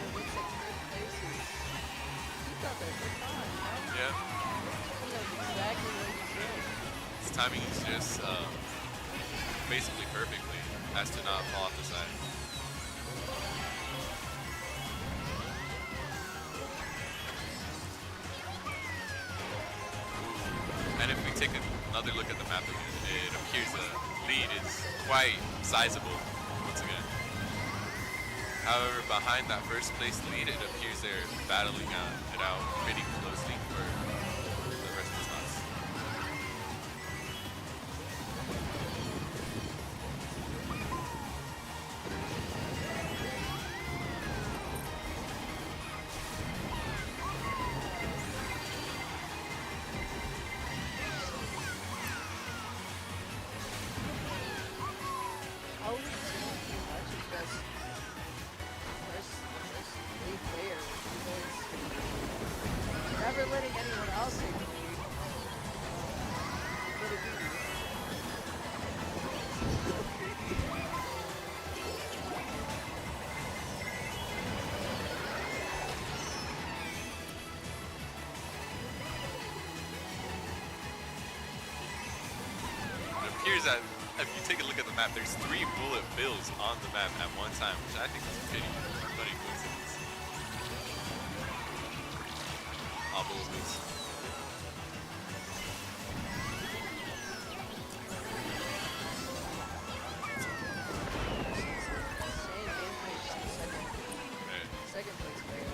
It looks like third place is he got there for fun, you know? Yeah, He knows exactly what he's doing. his timing is just basically perfectly, as to not fall off the side. And if we take another look at the map again, it appears the lead is quite sizable once again. However, behind that first place lead, it appears they're battling it out pretty closely for the rest of the spots. All we've seen pretty much is just first lead player who's always never letting anyone else take the lead. What a beauty. It appears that if you take a look at the map, there's 3 bullet bills on the map at one time, which I think is a pretty funny coincidence. All bullet bills. Same gameplay, just the Right. second place player.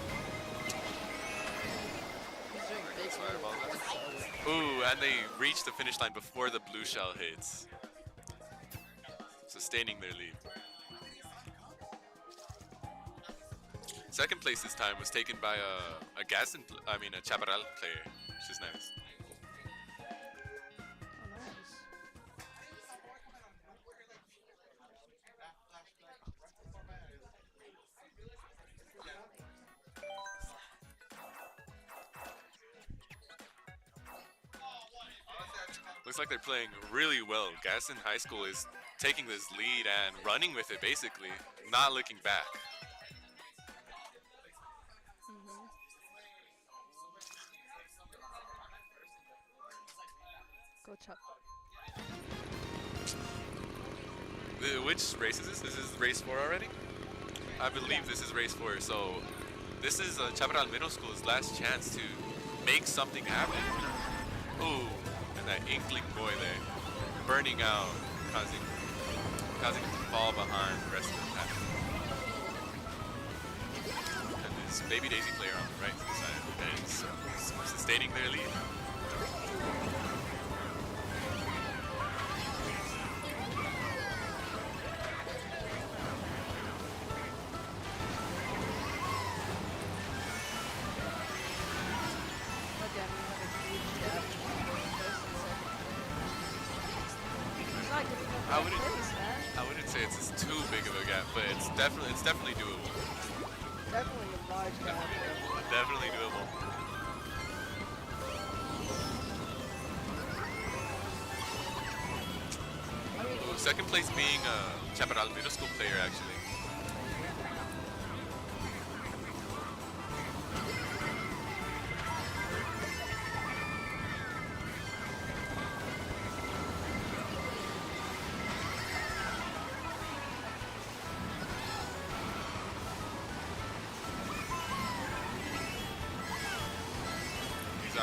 He's doing big Fireball. moves. Ooh, and they reach the finish line before the blue shell hits, sustaining their lead. Second place this time was taken by a a Chaparral player, which is nice. Oh, nice. Looks like they're playing really well. Gaston High School is taking this lead and running with it, basically, not looking back. Go Chop. Which race is this? This is race 4 already? I believe this is race 4, so this is Chaparral Middle School's last chance to make something happen. Ooh, and that Inkling boy there, burning out, causing him to fall behind the rest of the pack. And this Baby Daisy player on the right side is sustaining their lead. Again, we have a huge gap between first and second. He's not giving up I that wouldn't- place, man. I wouldn't say it's too big of a gap, but it's definitely doable. Definitely a large gap. Definitely doable. I mean, Ooh, second place being a Chaparral Middle School player, actually.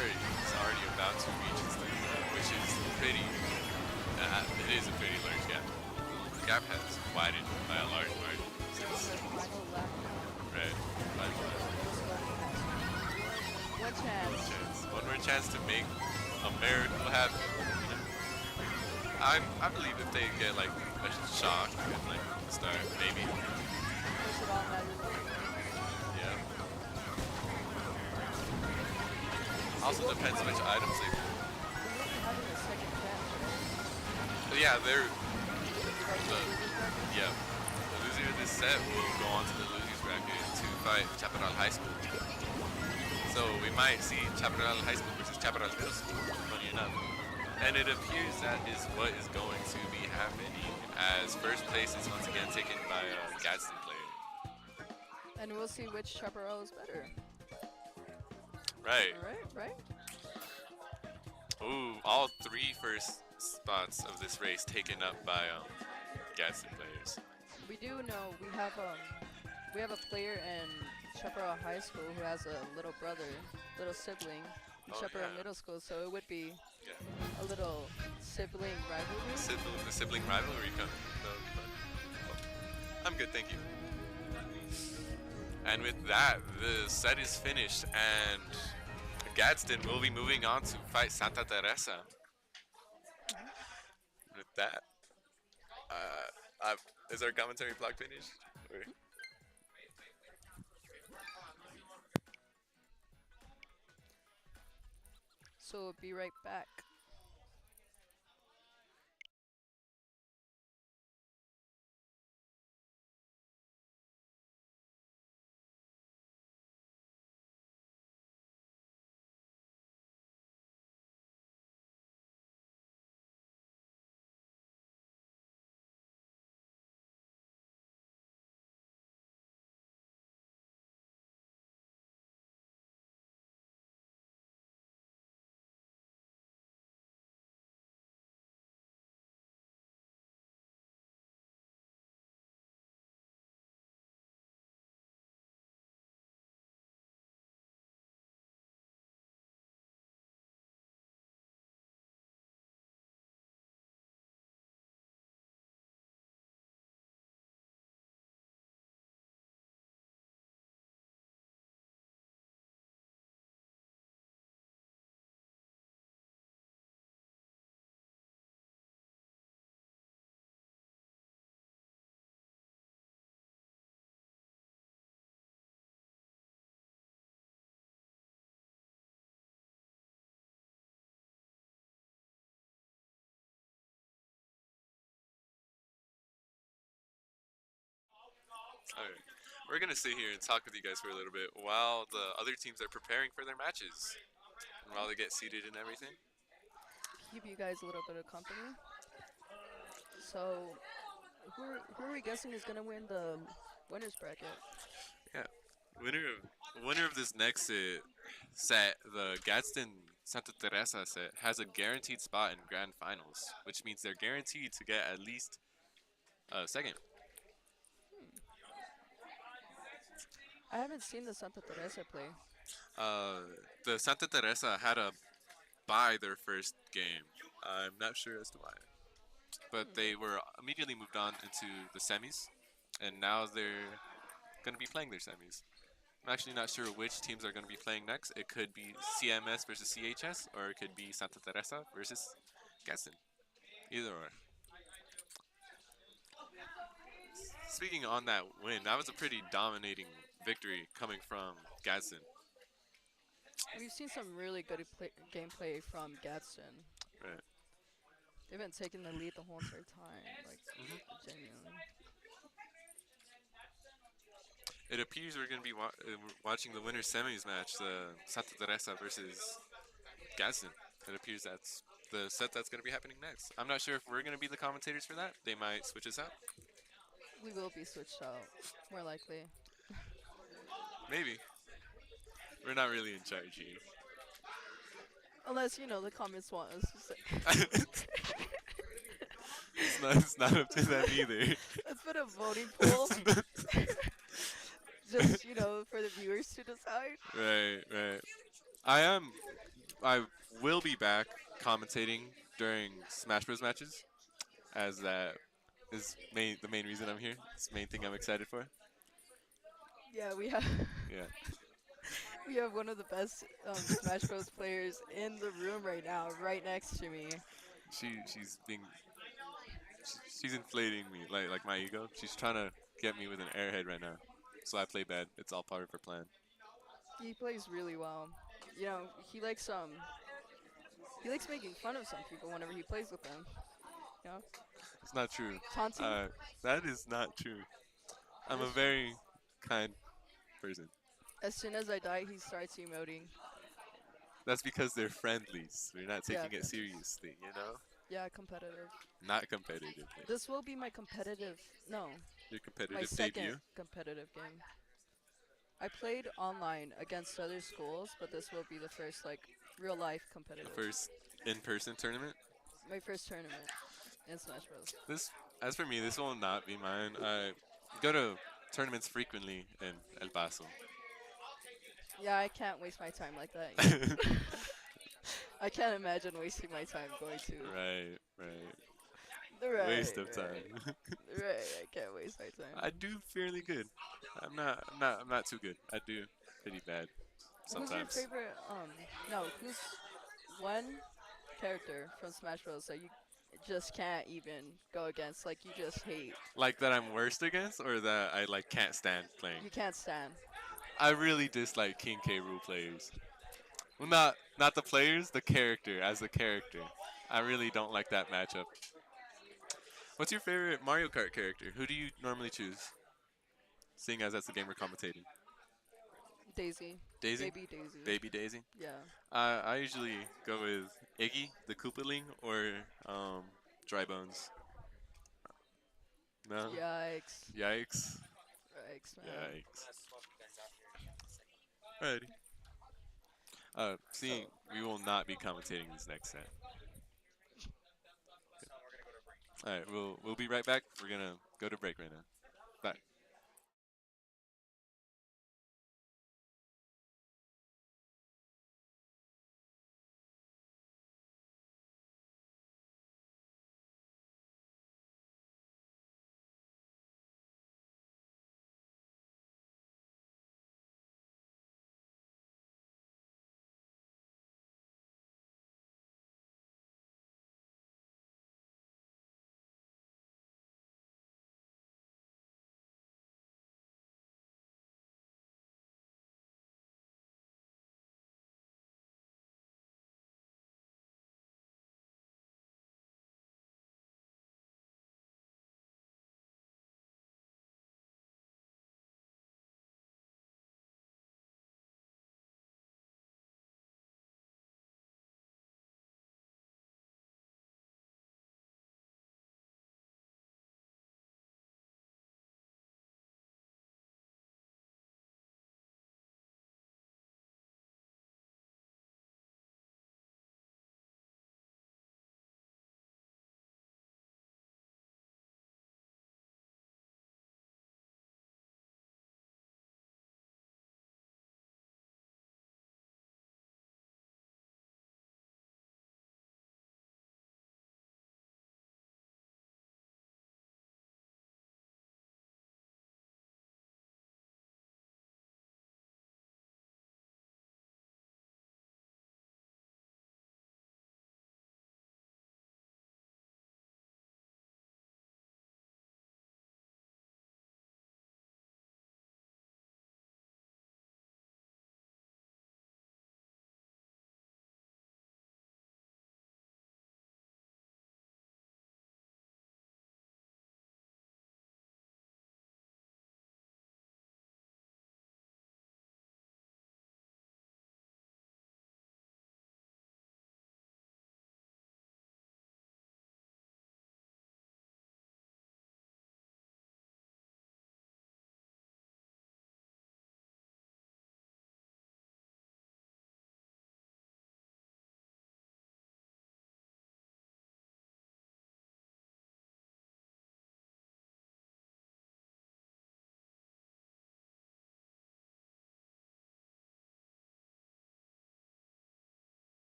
already about to reach its limit, which is pretty. It is a pretty large gap. The gap has widened by a large margin So since the final lap. red. By One chance. one more chance to make a miracle happen. I believe if they get like a shock at like the start, maybe. Push it on that. Yeah. Also depends which items they pull. They will be having a second chance, right? But yeah, they're Like the the previous bracket? yeah. The loser of this set will go on to the losers bracket to fight Chaparral High School. So we might see Chaparral High School versus Chaparral Middle School, funny enough. And it appears that is what is going to be happening, as first place is once again taken by a Gadsden player. And we'll see which Chaparral is better. Right. Right? Ooh, all three first spots of this race taken up by Gadsden players. We do know we have a player in Chaparral High School who has a little brother, little sibling in Oh, Chaparral yeah. Middle School, so it would be Yeah. a little sibling rivalry. The sibling rivalry coming. That would be fun. Oh, I'm good, thank you. And with that, the set is finished, and Gadsden will be moving on to fight Santa Teresa. With that, is our commentary block finished? Or- So we'll be right back. Alright. We're gonna sit here and talk with you guys for a little bit while the other teams are preparing for their matches and while they get seated and everything. Keep you guys a little bit of company. So, who are we guessing is gonna win the winners bracket? Yeah. Winner of this next set, the Gadsden Santa Teresa set, has a guaranteed spot in grand finals, which means they're guaranteed to get at least a second. I haven't seen the Santa Teresa play. The Santa Teresa had to buy their first game. I'm not sure as to why, but they were immediately moved on into the semis, and now they're going to be playing their semis. I'm actually not sure which teams are going to be playing next. It could be CMS versus CHS, or it could be Santa Teresa versus Gadsden. Either or. Speaking on that win, that was a pretty dominating victory coming from Gadsden. We've seen some really good gameplay from Gadsden. Right. They've been taking the lead the whole entire time, like genuinely. It appears we're going to be watching the winner's semis match, the Santa Teresa versus Gadsden. It appears that's the set that's going to be happening next. I'm not sure if we're going to be the commentators for that. They might switch us out. We will be switched out, more likely. Maybe. We're not really in charge here. Unless, you know, the comments want us to say. It's not up to them either. Let's put a voting poll. Just, you know, for the viewers to decide. Right. I am I will be back commentating during Smash Bros matches, as that is the main reason I'm here. It's the main thing I'm excited for. Yeah, we have Yeah, we have one of the best Smash Bros players in the room right now, right next to me. she's being she's inflating me like my ego. She's trying to get me with an airhead right now. So I play bad. It's all part of her plan. He plays really well. You know, he likes making fun of some people whenever he plays with them. You know, It's not true. taunting. Uh, that is not true. It I'm a is true. very kind person. As soon as I die, he starts emoting. That's because they're friendlies. We're not Yeah, taking it seriously, you know? yeah, competitive. Not competitively. This will be my competitive. No, Your my competitive second debut. competitive game. I played online against other schools, but this will be the first like real life The competitive. first in-person tournament. My first tournament in Smash Bros. This, as for me, this will not be mine. I go to tournaments frequently in El Paso. Yeah, I can't waste my time like that. right, I can't imagine wasting my time going to. right. Right, Waste of right, time. right. I can't waste my time. I do fairly good. I'm not too good. I do pretty bad Who's your sometimes. favorite? No. Who's one character from Smash Bros that you just can't even go against? Like you just hate. Like that I'm worst against, or that I like can't stand playing. You can't stand. I really dislike King K. Rool players. Well, not the players, the character as a character. I really don't like that matchup. What's your favorite Mario Kart character? Who do you normally choose? Seeing as that's the game we're commentating. Daisy. Daisy, Baby Daisy. baby Daisy. Yeah. I usually go with Iggy, the Koopaling, or um, Dry Bones. No, Yikes. yikes, Yikes, man. yikes. I'll swap you guys out here. Second. Alrighty. So, Seeing we will not be commentating this next set. We're gonna go to break. All right, we'll be right back. We're gonna go to break right now. Bye.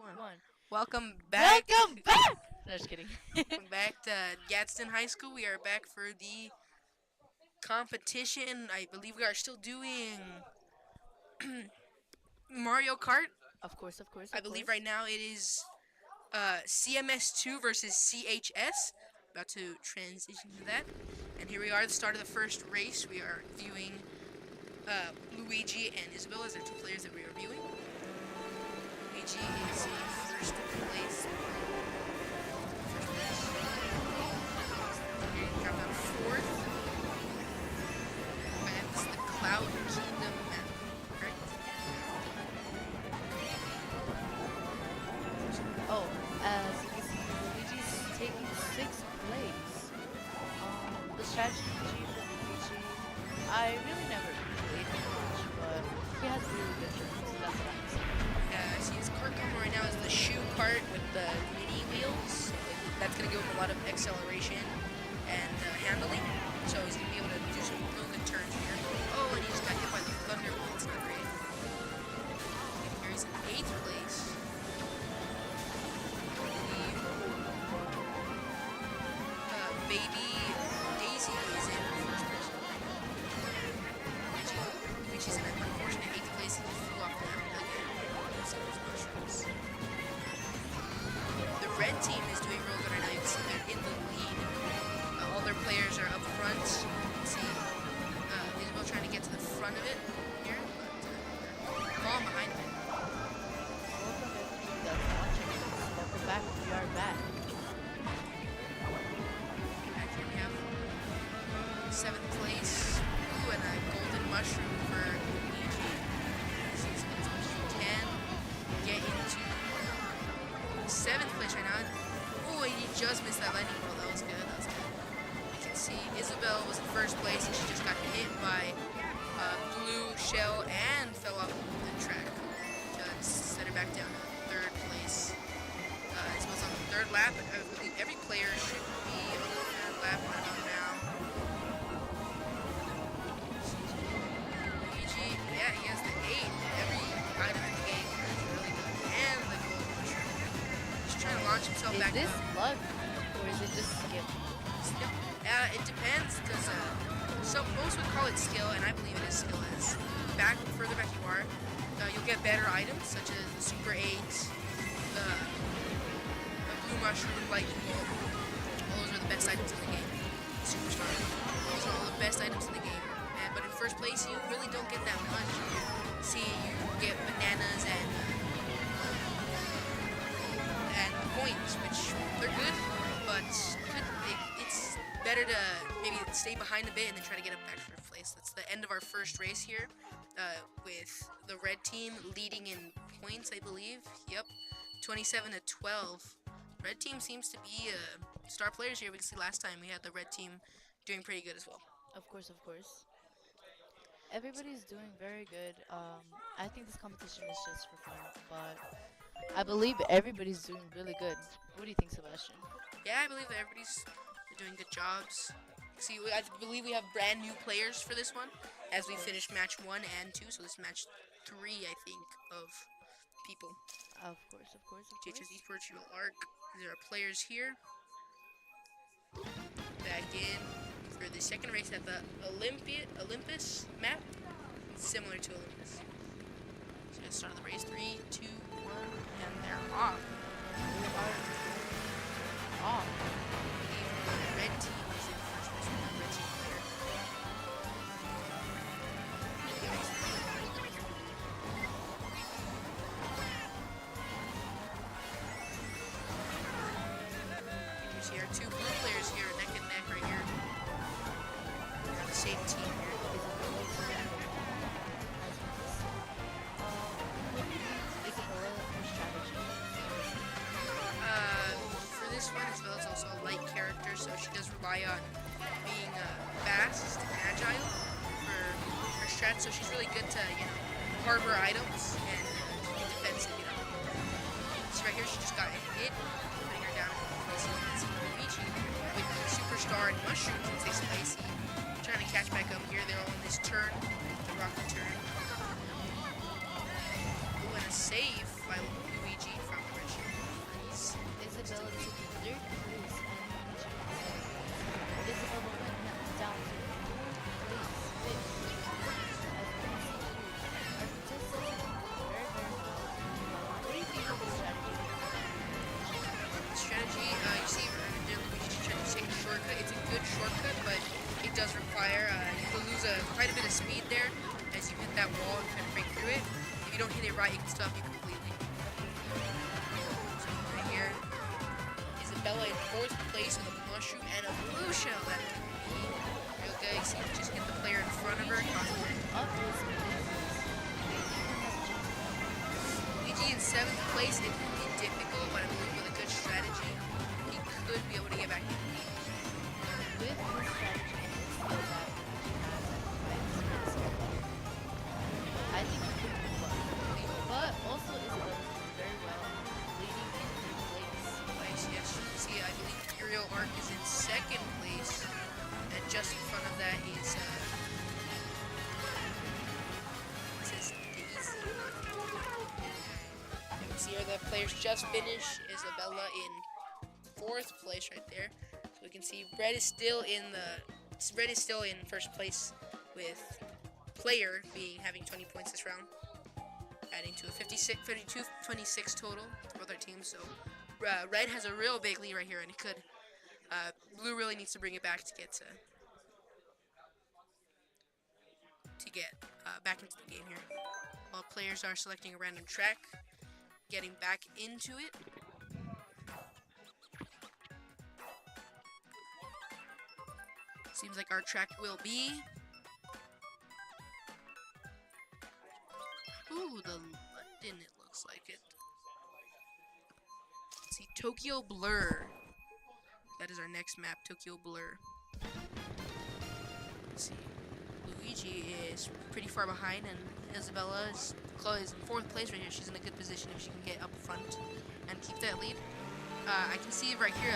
one. Welcome back. Welcome back! No, just kidding. Welcome back to Gadsden High School. We are back for the competition. I believe we are still doing Mario Kart. Of course, of course, I of believe course. right now it is CMS2 versus CHS. About to transition to that. And here we are at the start of the first race. We are viewing Luigi and Isabel as the two players that we are viewing. Luigi is in first place. Okay, drop down to fourth. And this is the Cloud Kingdom map, correct? Oh, as you can see, Luigi's taking sixth place. The strategy for Luigi, I really never played him much, but he has really good turns. That's what I'm saying. I see his cart combo right now is the shoe cart with the mini wheels. That's going to give him a lot of acceleration and handling. So he's going to be able to do some real good turns here. Oh, and he just got hit by the Thunderbolt. It's not great. Here he's in 8th place. I believe Baby Daisy is in first place. Luigi's in an unfortunate 8th place. He flew off the map again. Using those mushrooms. The red team is doing real good right now. You can see they're in the lead. All their players are up front. You can see Isabel trying to get to the front of it here, but falling behind him. Welcome everyone that's watching us. Welcome back. We are back. Back here we have 7th place. Ooh, and a golden mushroom for Luigi. See as much as you can. Get into 7th place right now. Oh, he just missed that lightning roll. That was good. That was good. You can see Isabel was in first place, and she just got hit by blue shell and fell off the track. Just set her back down to 3rd place. Isabel's on the 3rd lap. I believe every player should be on the 3rd lap right on now. Luigi, yeah, he has the 8. Every item in the game is really good. And the gold mushroom. Just trying to launch himself Is back this up. luck or is it just skill? It depends, because most would call it skill, and I believe it is skill. As further back you are, you'll get better items such as the Super 8, the blue mushroom, lightning bolt. All those are the best items in the game. Superstar. Those are all the best items in the game. But in first place, you really don't get that much. See, you get bananas and coins, which they're good, but it's better to maybe stay behind a bit and then try to get up back to first place. That's the end of our first race here, with the red team leading in points, I believe. Yep, 27 to 12. Red team seems to be star players here. We can see last time we had the red team doing pretty good as well. Of course, of course. Everybody's doing very good. I think this competition is just for fun, but I believe everybody's doing really good. What do you think, Sebastian? Yeah, I believe that everybody's doing good jobs. See, I believe we have brand new players for this one, as we finished match 1 and 2. So this is match 3, I think, of people. Of course, of course, of GHS course. Esports Unidos Arc. There are players here. Back in for the second race at the Olympus map, similar to Olympus. So let's start the race. 3, 2, 1, and they're off. We are off. The red team is in first place with the red team player. You see our 2 blue players here, neck and neck right here. They're on the same team here. For this one, Isabel is also a light character, so she does rely on being fast and agile for her strats. So she's really good to, harbor items and be defensive, So right here, she just got hit, putting her down in place. You can see Luigi with Superstar and Mushrooms in 6th place. Trying to catch back up here. They're all in this turn, the rocky turn. Ooh, and a save by Luigi from the that wall and try to break through it. If you don't hit it right, it can stop you completely. So right here, Isabella in 4th place with a mushroom and a blue shell. That could be real good. You see, just get the player in front of her. Luigi in 7th place. It could be difficult, but I believe with a good strategy, he could be able to get back in the lead. With his strategy and his skill that he has at I think he could do well. But also Isabella is doing very well, leading in 3rd place. Yes, you can see, I believe Uriel Arc is in 2nd place, and just in front of that is, it says Daisy. You can see here the players just finished. Isabella in 4th place right there. So we can see Red is still in 1st place with player having 20 points this round, adding to a 52-26 total for both our teams. So Red has a real big lead right here, and it could. Blue really needs to bring it back to get back into the game here. While players are selecting a random track, getting back into it. Seems like our track will be. Ooh, the London, it looks like it. Let's see, Tokyo Blur. That is our next map, Tokyo Blur. Let's see. Luigi is pretty far behind, and Isabella is in 4th place right here. She's in a good position if she can get up front and keep that lead. I can see right here,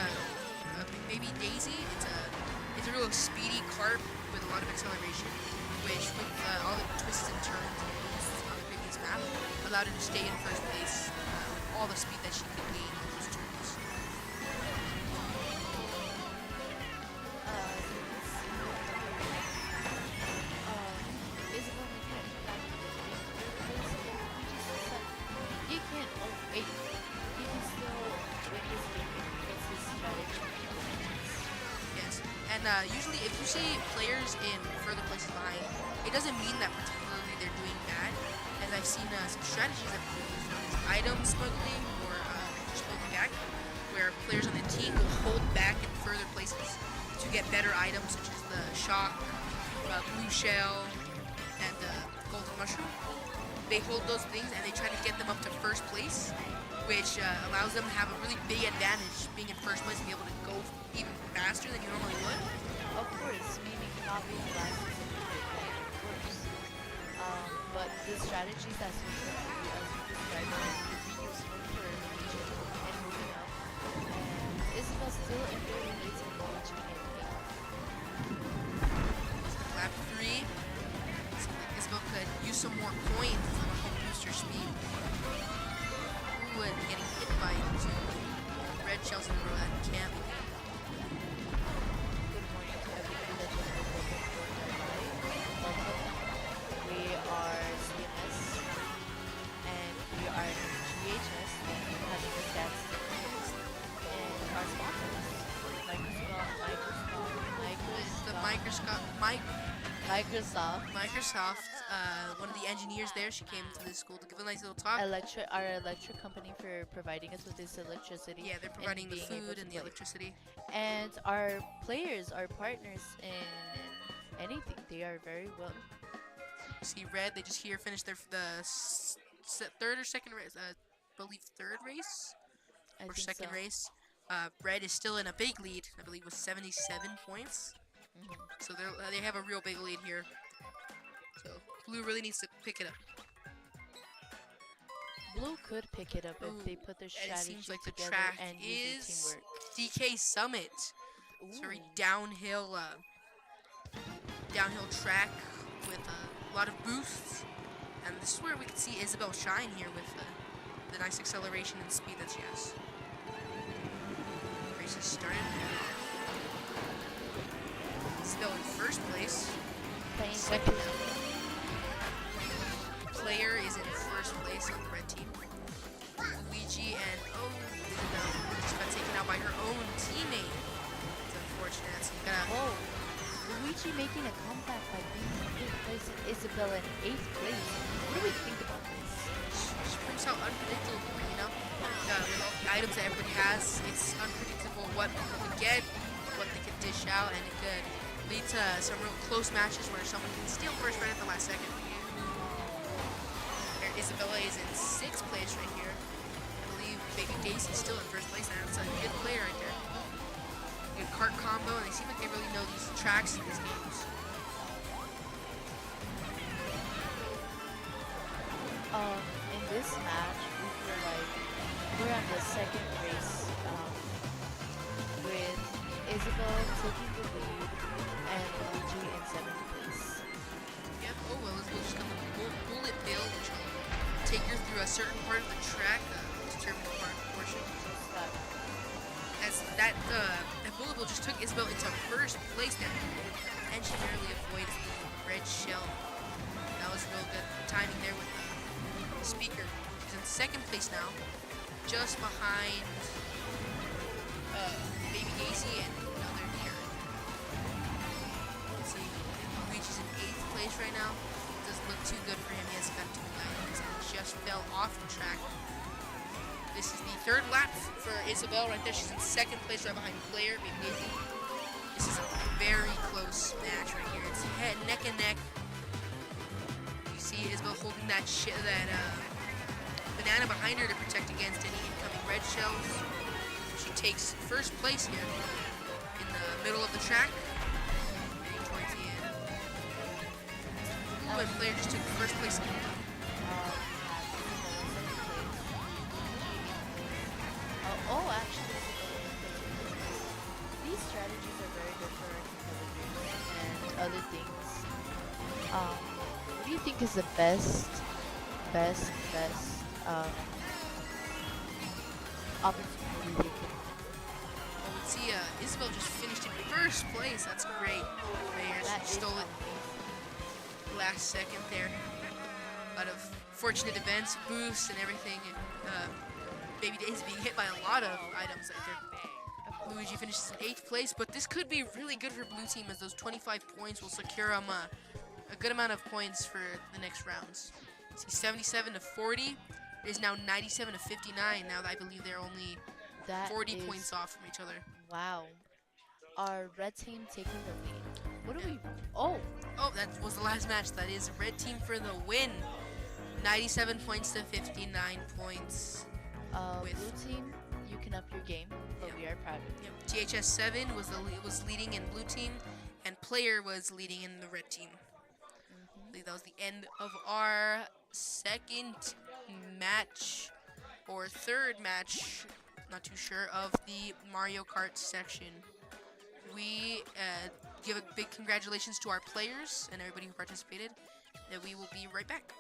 maybe Daisy. It's a real speedy carp with a lot of acceleration, which with all the twists and turns and boosts on the previous map allowed her to stay in 1st place with all the speed that she could gain in those turns. You can't wait. You can still win this game because his strategy. Yes, and usually if you see players in further places behind, it doesn't mean that particularly they're doing bad. As I've seen some strategies that people use, known as item smuggling or just holding back, where players on the team will hold back in further places to get better items such as the shock, blue shell, and golden mushroom. They hold those things and they try to get them up to 1st place, which allows them to have a really big advantage being in 1st place and be able to go even faster than you normally would. Of course, meaning not being last is of course. But the strategies that Susan as you described could be useful for Luigi and moving up. And Isabel still in very late in Luigi and Lap 3. Seems like Isabel could use some more coins to help boost her speed. Ooh, and getting hit by 2 red shells in a row. That can't be good. Good morning to everybody that just woke up and joined our live. Welcome. We are CMS and we are GHS having a stats and our sponsors Microsoft, one of the engineers there, she came to the school to give a nice little talk. Our electric company for providing us with this electricity. Yeah, they're providing the being able food to and the play. electricity. And our players, our partners in anything, they are very well. See Red, they just here finished the 3rd or 2nd race, I believe 3rd race I or think 2nd so. race. Red is still in a big lead, I believe with 77 points. Mhm. So they have a real big lead here. So Blue really needs to pick it up. Blue could pick it up Ooh, if they put their and it strategy seems like the together track and use is their teamwork. DK Summit. It's a very downhill track with a lot of boosts. And this is where we can see Isabel shine here with the nice acceleration and speed that she has. Race has started. Isabel in 1st place. Playing Second player is in 1st place on the red team. Luigi and Isabel just got taken out by her own teammate. It's unfortunate. So you gotta. Whoa. Luigi making a comeback by being in 5th place and Isabella in 8th place. What do we think about this? Just proves how unpredictable, with all the items that everybody has, it's unpredictable what people can get, what they can dish out, and it could lead to some real close matches where someone can steal first right at the last second. There, Isabella is in 6th place right here. I believe Baby Daisy is still in 1st place, and that's a good player right there. Good cart combo, and they seem like they really know these tracks in these games. In this match, we feel like we're on the second race with Isabel taking the lead and Luigi in 7th place. Yep. Oh well, we'll just come with bullet bill, which will take her through a certain part of the track, determined portion. As that bullet bill just took Isabel into 1st place there, and she barely avoids the red shell. That was real good timing there with the speaker. She's in 2nd place now, just behind Baby Daisy and another deer. You can see Luigi's in 8th place right now. Doesn't look too good for him. He hasn't got too many items and just fell off the track. This is the 3rd lap for Isabel right there. She's in 2nd place right behind Player, Baby Daisy. This is a very close match right here. It's neck and neck. You see Isabel holding that banana behind her to protect against any incoming red shells. She takes 1st place here in the middle of the track, heading towards the end. Ooh, and Player just took 1st place again. Actually, these strategies are very good for competitors and other things. What do you think is the best opportunity they can? Well, let's see, Isabel just finished in 1st place. That's great. Players stole it last second there. A lot of fortunate events, boosts, and everything. Baby Daisy being hit by a lot of items right there. Luigi finishes in 8th place, but this could be really good for blue team as those 25 points will secure them a good amount of points for the next rounds. See, 77 to 40. It is now 97 to 59. Now that I believe they're only 40 points off from each other. Wow. Our red team taking the lead. What do we? Oh, that was the last match. That is red team for the win. 97 points to 59 points. Blue team, you can up your game, but we are proud of you. Yep. THS 7 was leading in blue team, and Player was leading in the red team. I believe that was the end of our 2nd match or 3rd match, not too sure, of the Mario Kart section. We give a big congratulations to our players and everybody who participated, and we will be right back.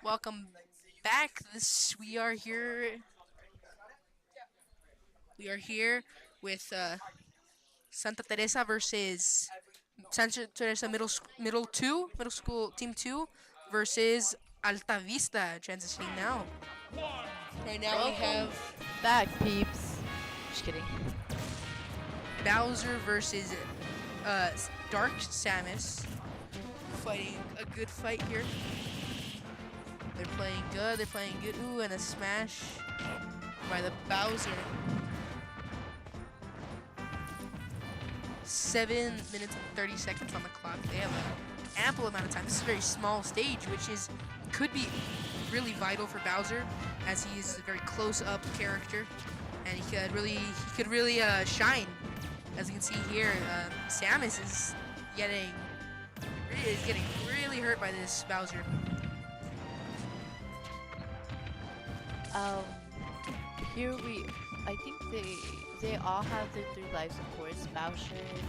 Welcome back. This we are here. We are here with Santa Teresa versus Santa Teresa middle school team 2 versus Alta Vista. Transitioning now. Right now we Welcome have back, peeps. Just kidding. Bowser versus Dark Samus. Fighting a good fight here. They're playing good. They're playing good. Ooh, and a smash by the Bowser. 7 minutes and 30 seconds on the clock. They have an ample amount of time. This is a very small stage, which could be really vital for Bowser, as he is a very close-up character, and he could really shine. As you can see here, Samus is getting really hurt by this Bowser. Um, I think they all have their 3 lives, of course. Bowser and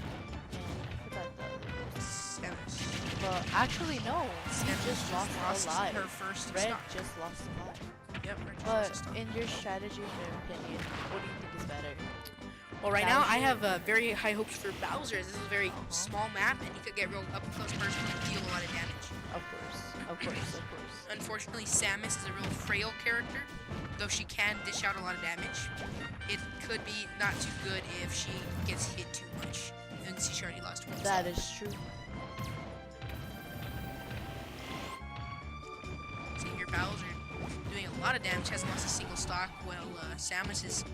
I forgot the other one. Samus. Well, actually no. He Samus just lost a lot. her first Red stock. just lost a lot. Yep, Red just But lost a stock. in your strategy, in your opinion, what do you think is better? Well, right now I Bowser. have very high hopes for Bowser. This is a very small map, and he could get real up close personally and deal a lot of damage. Of course, of course, of course. Unfortunately, Samus is a real frail character, though she can dish out a lot of damage. It could be not too good if she gets hit too much. And see, she already lost one. That is true. See here, Bowser doing a lot of damage, hasn't lost a single stock, while Samus is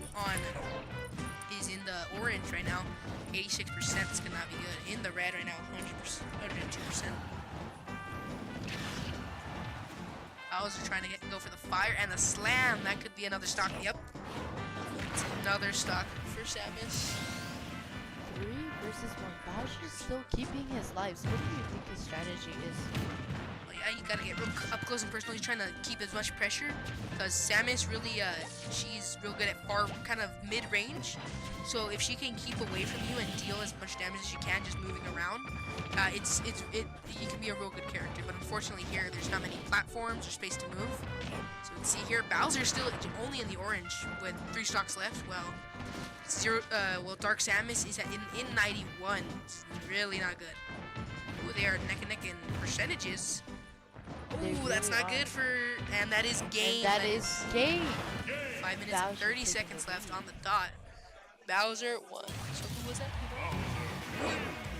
in the orange right now. 86%, this could not be good. In the red right now, 100%, 102%. Bowser trying to go for the fire and the slam. That could be another stock. Yep. It's another stock for Samus. 3 versus 1. Bowser's still keeping his lives. What do you think his strategy is? Well, yeah, you gotta get real up close and personal. He's trying to keep as much pressure because Samus really, she's real good at far, kind of mid-range. So if she can keep away from you and deal as much damage as she can, just moving around, you can be a real good character. But unfortunately here, there's not many platforms or space to move. So you can see here, Bowser's still only in the orange with 3 stocks left. Well, Dark Samus is in 91. It's really not good. Ooh, they are neck and neck in percentages. They Ooh, that's really not are. good and that is game. And that is game. 5 minutes and Bowser 30 taking seconds the left lead. on the dot. Bowser won. So who was that?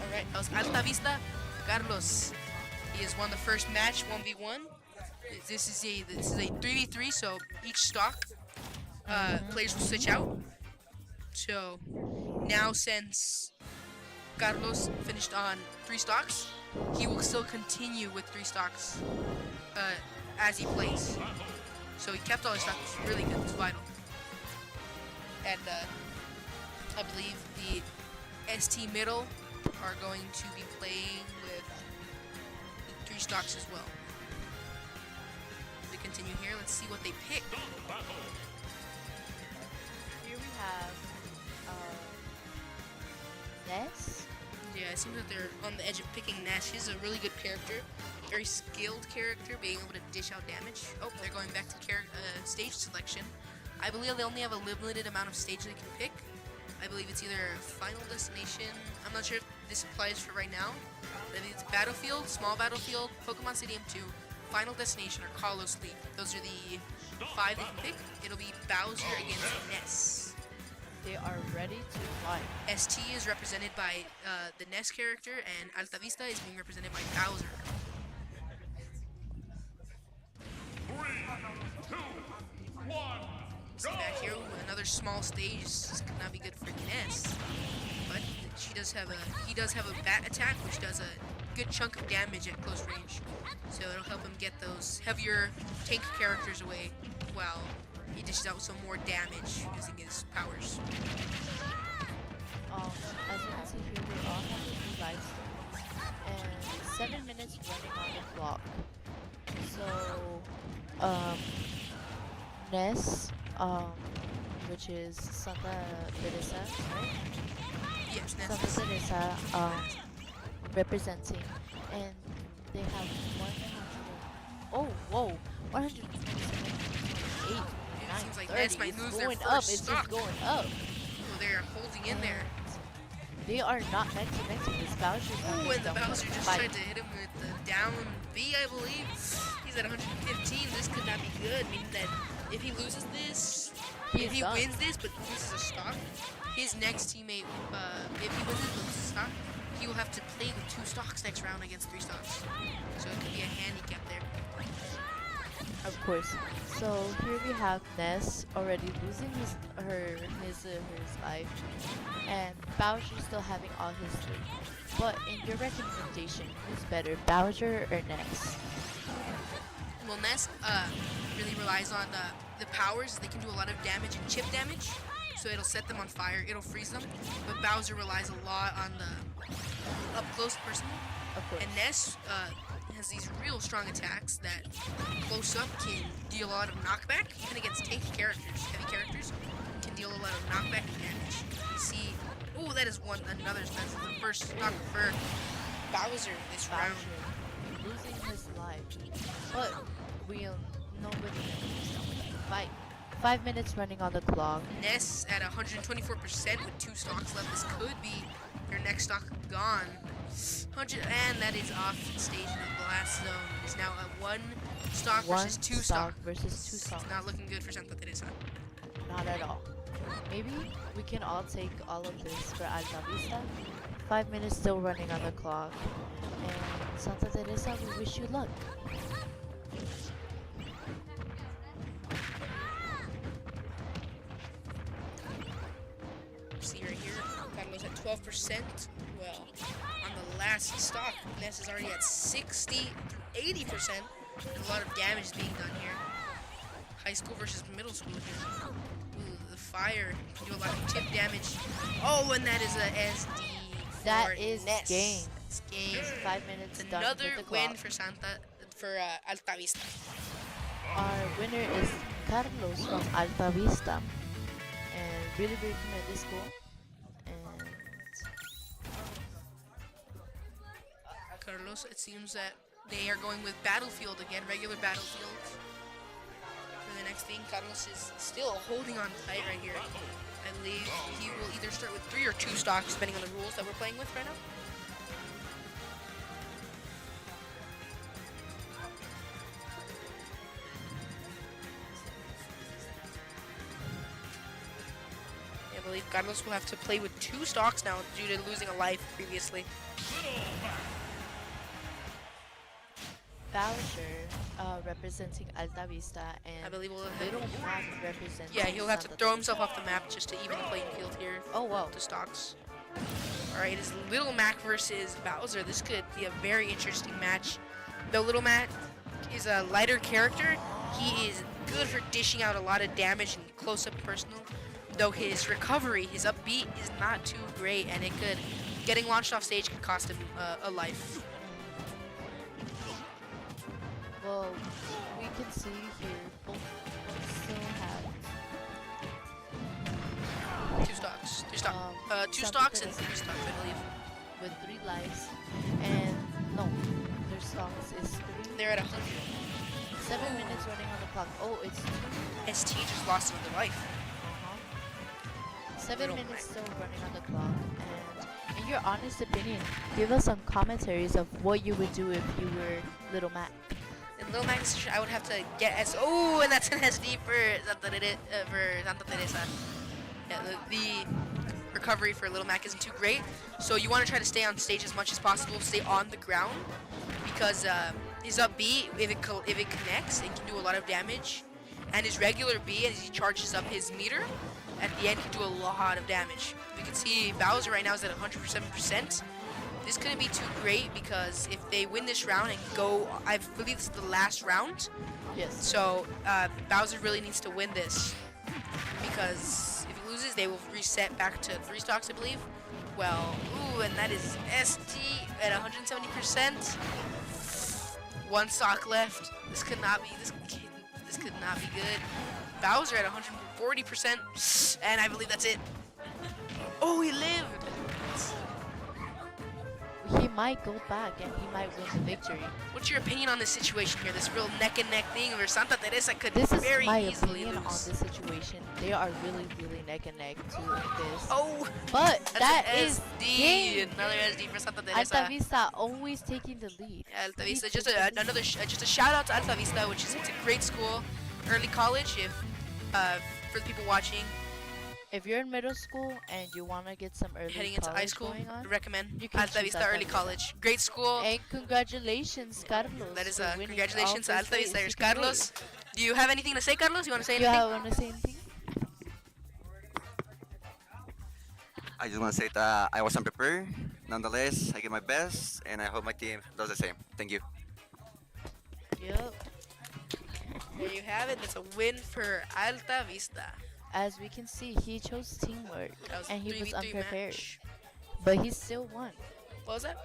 Alright, that was Alta Vista. Carlos. He has won the first match, 1v1. This is a 3v3, so each stock players will switch out. So now since Carlos finished on 3 stocks, he will still continue with 3 stocks as he plays. So he kept all his stocks, which is really good, it's vital. And I believe the ST middle are going to be playing with 3 stocks as well. We continue here, let's see what they pick. Here we have Ness. Yeah, it seems that they're on the edge of picking Nash. He's a really good character, very skilled character, being able to dish out damage. Oh, they're going back to stage selection. I believe they only have a limited amount of stage they can pick. I believe it's either Final Destination. I'm not sure if this applies for right now. But I think it's Battlefield, Small Battlefield, Pokemon Stadium 2, Final Destination, or Kalos League. Those are the 5 they can pick. It'll be Bowser against Ness. They are ready to fight. ST is represented by the Ness character, and Alta Vista is being represented by Bowser. 3, 2, 1, See back here, ooh, another small stage. This could not be good for Ness, but he does have a bat attack, which does a good chunk of damage at close range. So it'll help him get those heavier tank characters away, while he dishes out some more damage using his powers. As you can see here, they all have their 3 lives and 7 minutes running on the clock. So, Ness, which is Santa Teresa, right? Yes, Santa Ness. Teresa, representing, and they have Oh, whoa. 127, 8, It 9, seems like 30. Ness might It's lose their going up. first It's just stock. going up. Oh, they're holding in there. And they are not connecting. This Bowser's not Oh, getting and the done Bowser just by- tried to hit him with the down B, I believe. He's at 115. This could not be good, meaning that if he loses this, He if is he done. wins this but loses a stock, his next teammate, if he wins this but loses a stock, he will have to play with 2 stocks next round against 3 stocks. So it could be a handicap there. Of course. So here we have Ness already losing his life, and Bowser still having all his loot. But in your recommendation, who's better, Bowser or Ness? Well, Ness really relies on the powers. They can do a lot of damage and chip damage, so it'll set them on fire. It'll freeze them. But Bowser relies a lot on the up close personal. Of course. And Ness has these real strong attacks that close up can deal a lot of knockback, even against tanky characters, heavy characters, can deal a lot of knockback damage. You see, oh, that's the first knock for Bowser this round. Bowser losing his life, but nobody fight. 5 minutes running on the clock. Ness at 124% with 2 stocks left. This could be your next stock gone. 100, and that is off stage in the blast zone. It's now a 1 stock One versus 2 stock stock. versus 2 stocks. It's not looking good for Santa Teresa. Not at all. Maybe we can all take all of this for Alta Vista. 5 minutes still running on the clock. And Santa Teresa, we wish you luck. See right here, Carlos at 12%. Well, on the last stock, Ness is already at 60 through 80%. A lot of damage is being done here. High school versus middle school here. Ooh, the fire can do a lot of tip damage. Oh, and that is a SD. That for is Ness. game. It's game. It's 5 minutes It's done another with the win clock. for Alta Vista. Our winner is Carlos from Alta Vista. And really recommend this school. And Carlos, it seems that they are going with Battlefield again, regular Battlefield. For the next thing, Carlos is still holding on tight right here. I believe he will either start with 3 or 2 stocks, depending on the rules that we're playing with right now. I believe Carlos will have to play with 2 stocks now due to losing a life previously. Bowser representing Alta Vista, I and believe we'll Little Mac representing. yeah, he'll have to Santa throw Teresa. himself off the map just to even the playing field here. Oh wow. To stocks. Alright, it's Little Mac versus Bowser. This could be a very interesting match. Though Little Mac is a lighter character, he is good for dishing out a lot of damage and close-up personal. Though his recovery, his up B is not too great, and getting launched off stage could cost him a life. Well, we can see here both still have 2 stocks. 2 stocks. Um, 2 Santa stocks and Teresa 3 stocks, I believe. with 3 lives, and no, their stocks is 3. They're at 100. 7 minutes running on the clock. Oh, it's 2. ST just lost another life. 7 Little minutes Mac. still running on the clock. And in your honest opinion, give us some commentaries of what you would do if you were Little Mac. In Little Mac, I would have to get S. Oh, and that's an SD for Santa Teresa. Yeah, the recovery for Little Mac isn't too great, so you want to try to stay on stage as much as possible, stay on the ground, because his up B, if it connects, it can do a lot of damage, and his regular B, as he charges up his meter, at the end can do a lot of damage. We can see Bowser right now is at 107%. This couldn't be too great because if they win this round and go, I believe this is the last round. Yes. So Bowser really needs to win this because if he loses, they will reset back to 3 stocks, I believe. Well, ooh, and that is ST at 170%. 1 stock left. This could not be. This could not be good. Bowser at 140%, and I believe that's it. Oh, he lived. He might go back and he might win the victory. What's your opinion on this situation here? This real neck and neck thing where Santa Teresa could This is very my easily opinion on lose. this situation. They are really, really neck and neck to this. Oh, But that's that an is SD. game. Another SD for Santa Teresa. Alta Vista always taking the lead. Yeah, Alta He Vista. took Just the lead. another, just a shout out to Alta Vista, which is it's a great school, early college. If for the people watching, If you're in middle school and you want to get some early heading into high college school, going on, I recommend you can Alta choose Vista Alta Early Vista. College. Great school. and congratulations, Carlos. That is for winning congratulations to all Alta first Vista. place. There's You can Carlos. wait. Do you have anything to say, Carlos? You want to say You anything? want to say anything? I just want to say that I was unprepared. Nonetheless, I give my best, and I hope my team does the same. Thank you. Yep. There you have it. It's a win for Alta Vista. As we can see, he chose teamwork, That was and a he was 3v3 unprepared. match. But he still won. What was that?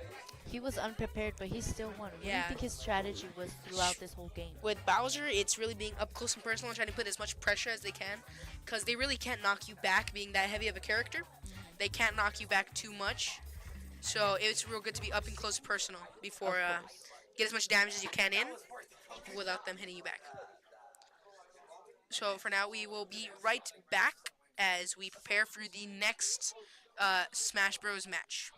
He was unprepared, but he still won. What do Yeah. you think his strategy was throughout this whole game? With Bowser, it's really being up close and personal and trying to put as much pressure as they can, because they really can't knock you back being that heavy of a character. They can't knock you back too much. So it's real good to be up and close and personal before Of course. get as much damage as you can in without them hitting you back. So for now, we will be right back as we prepare for the next Smash Bros. Match.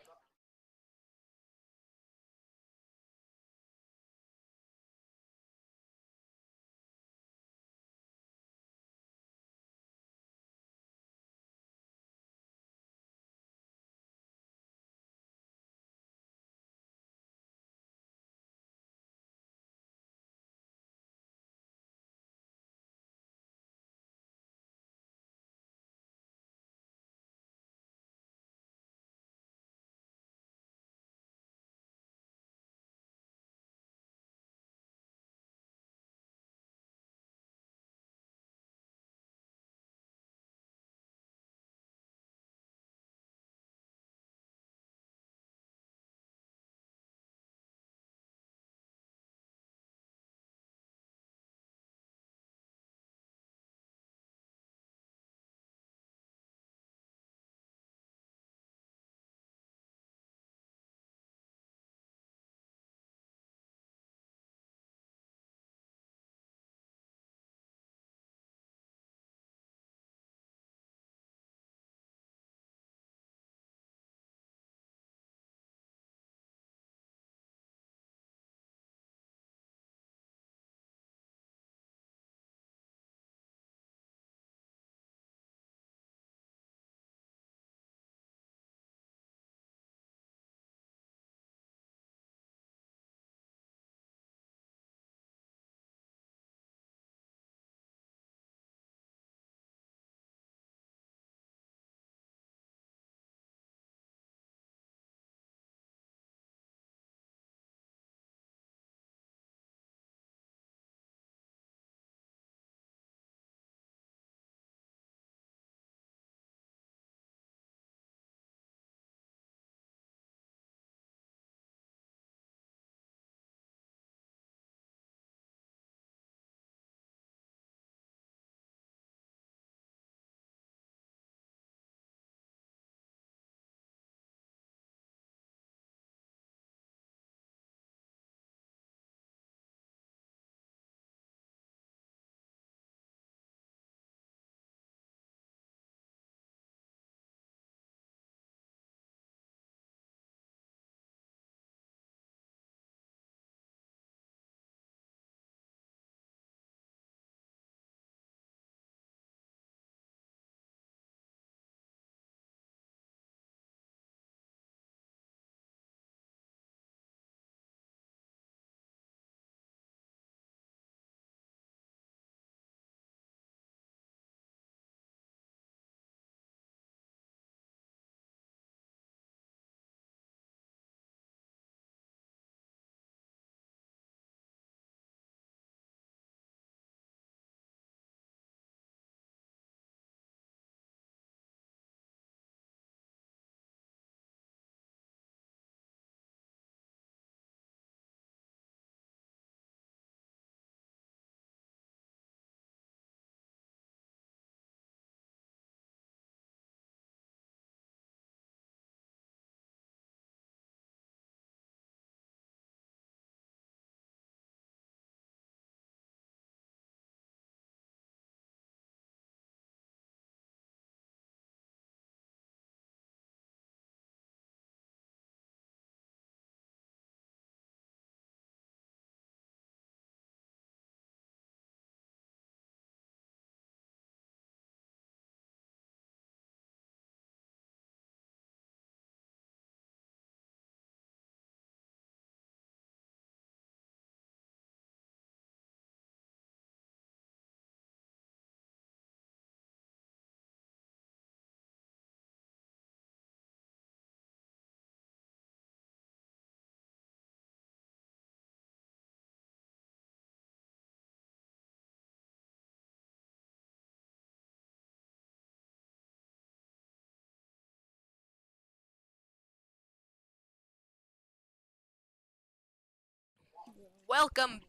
Welcome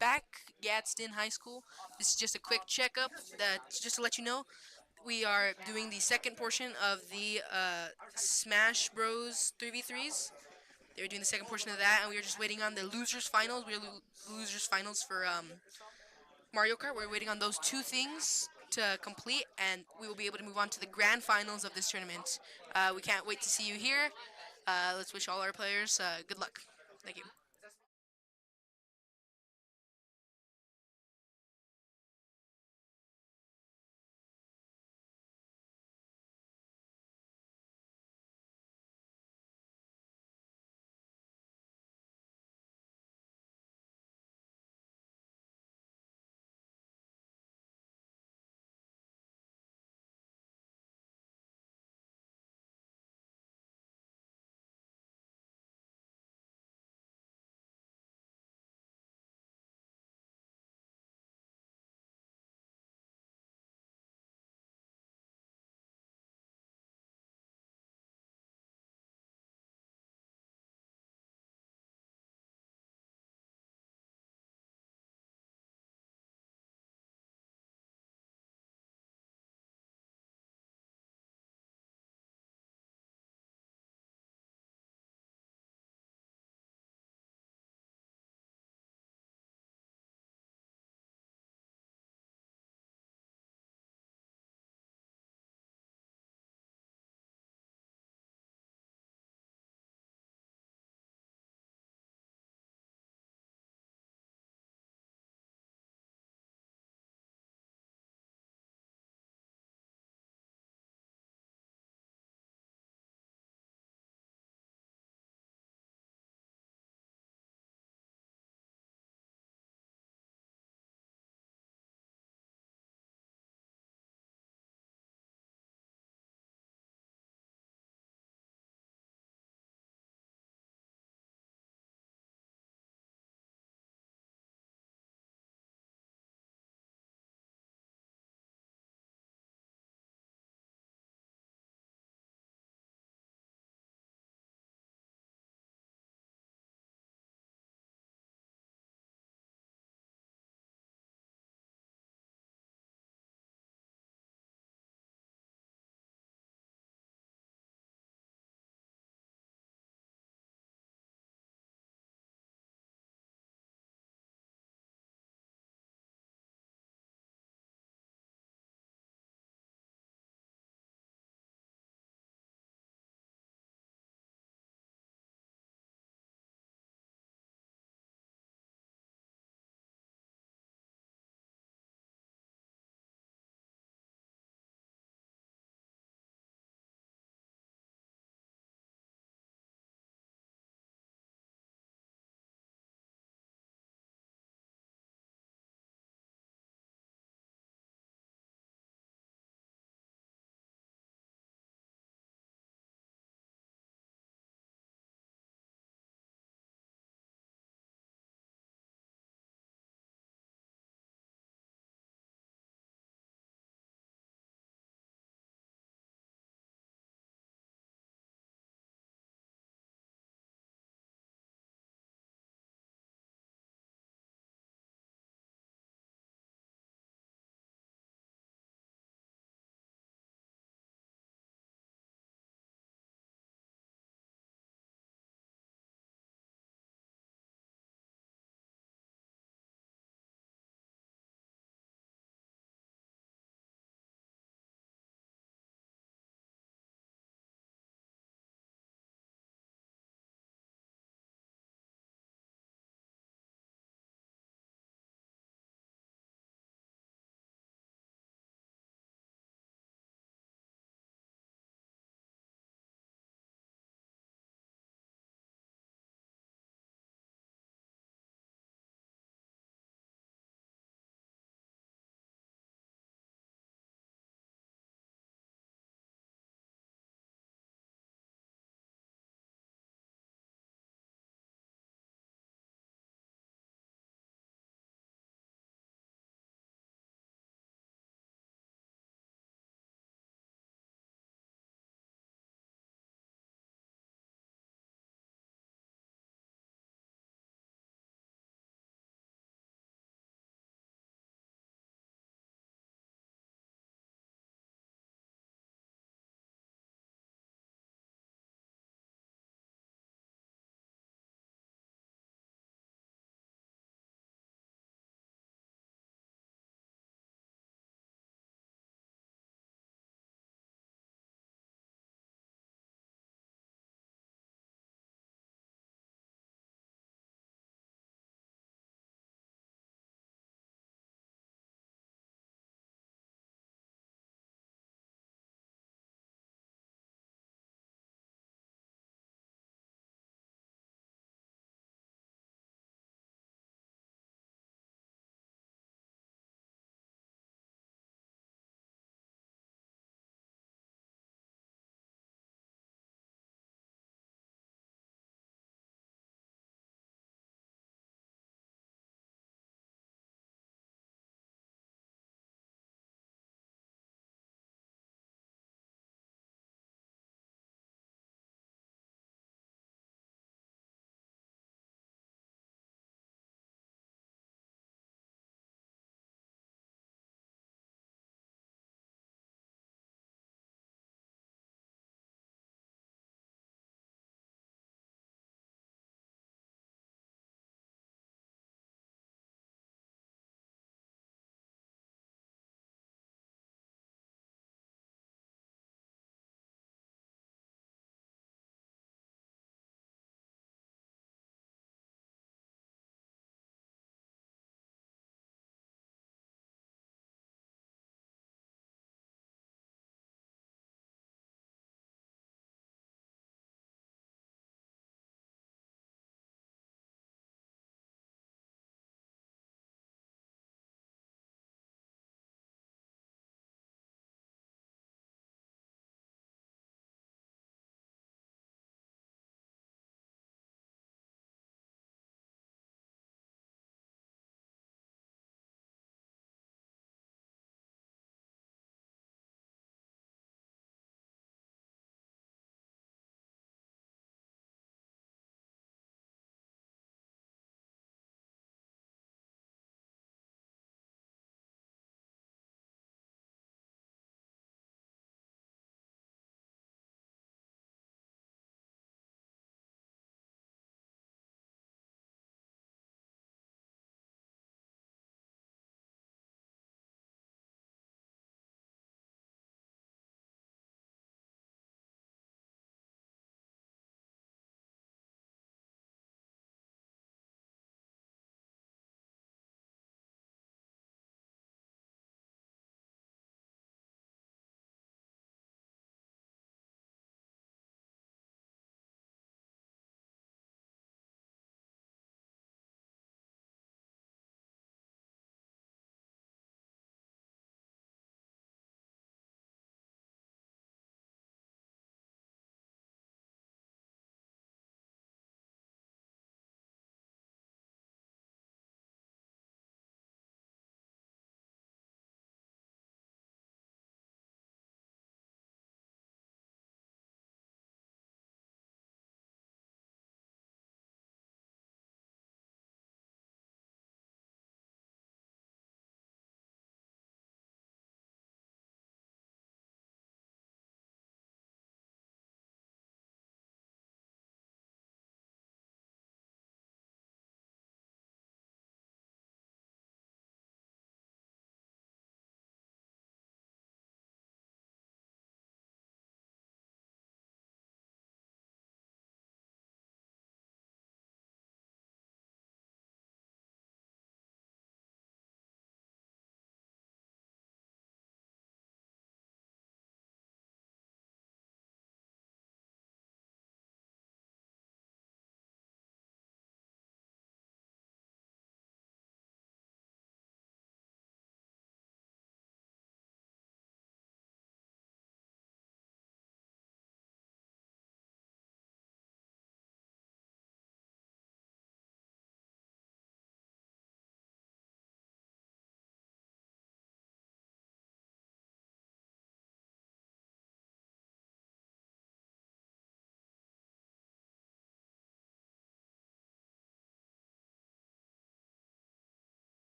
back, Gadsden High School. This is just a quick checkup that just to let you know we are doing the second portion of the Smash Bros 3v3s. They're doing the second portion of that, and we are just waiting on the losers finals. We're losers finals for Mario Kart. We're waiting on those two things to complete, and we will be able to move on to the grand finals of this tournament. We can't wait to see you here. Let's wish all our players good luck. Thank you.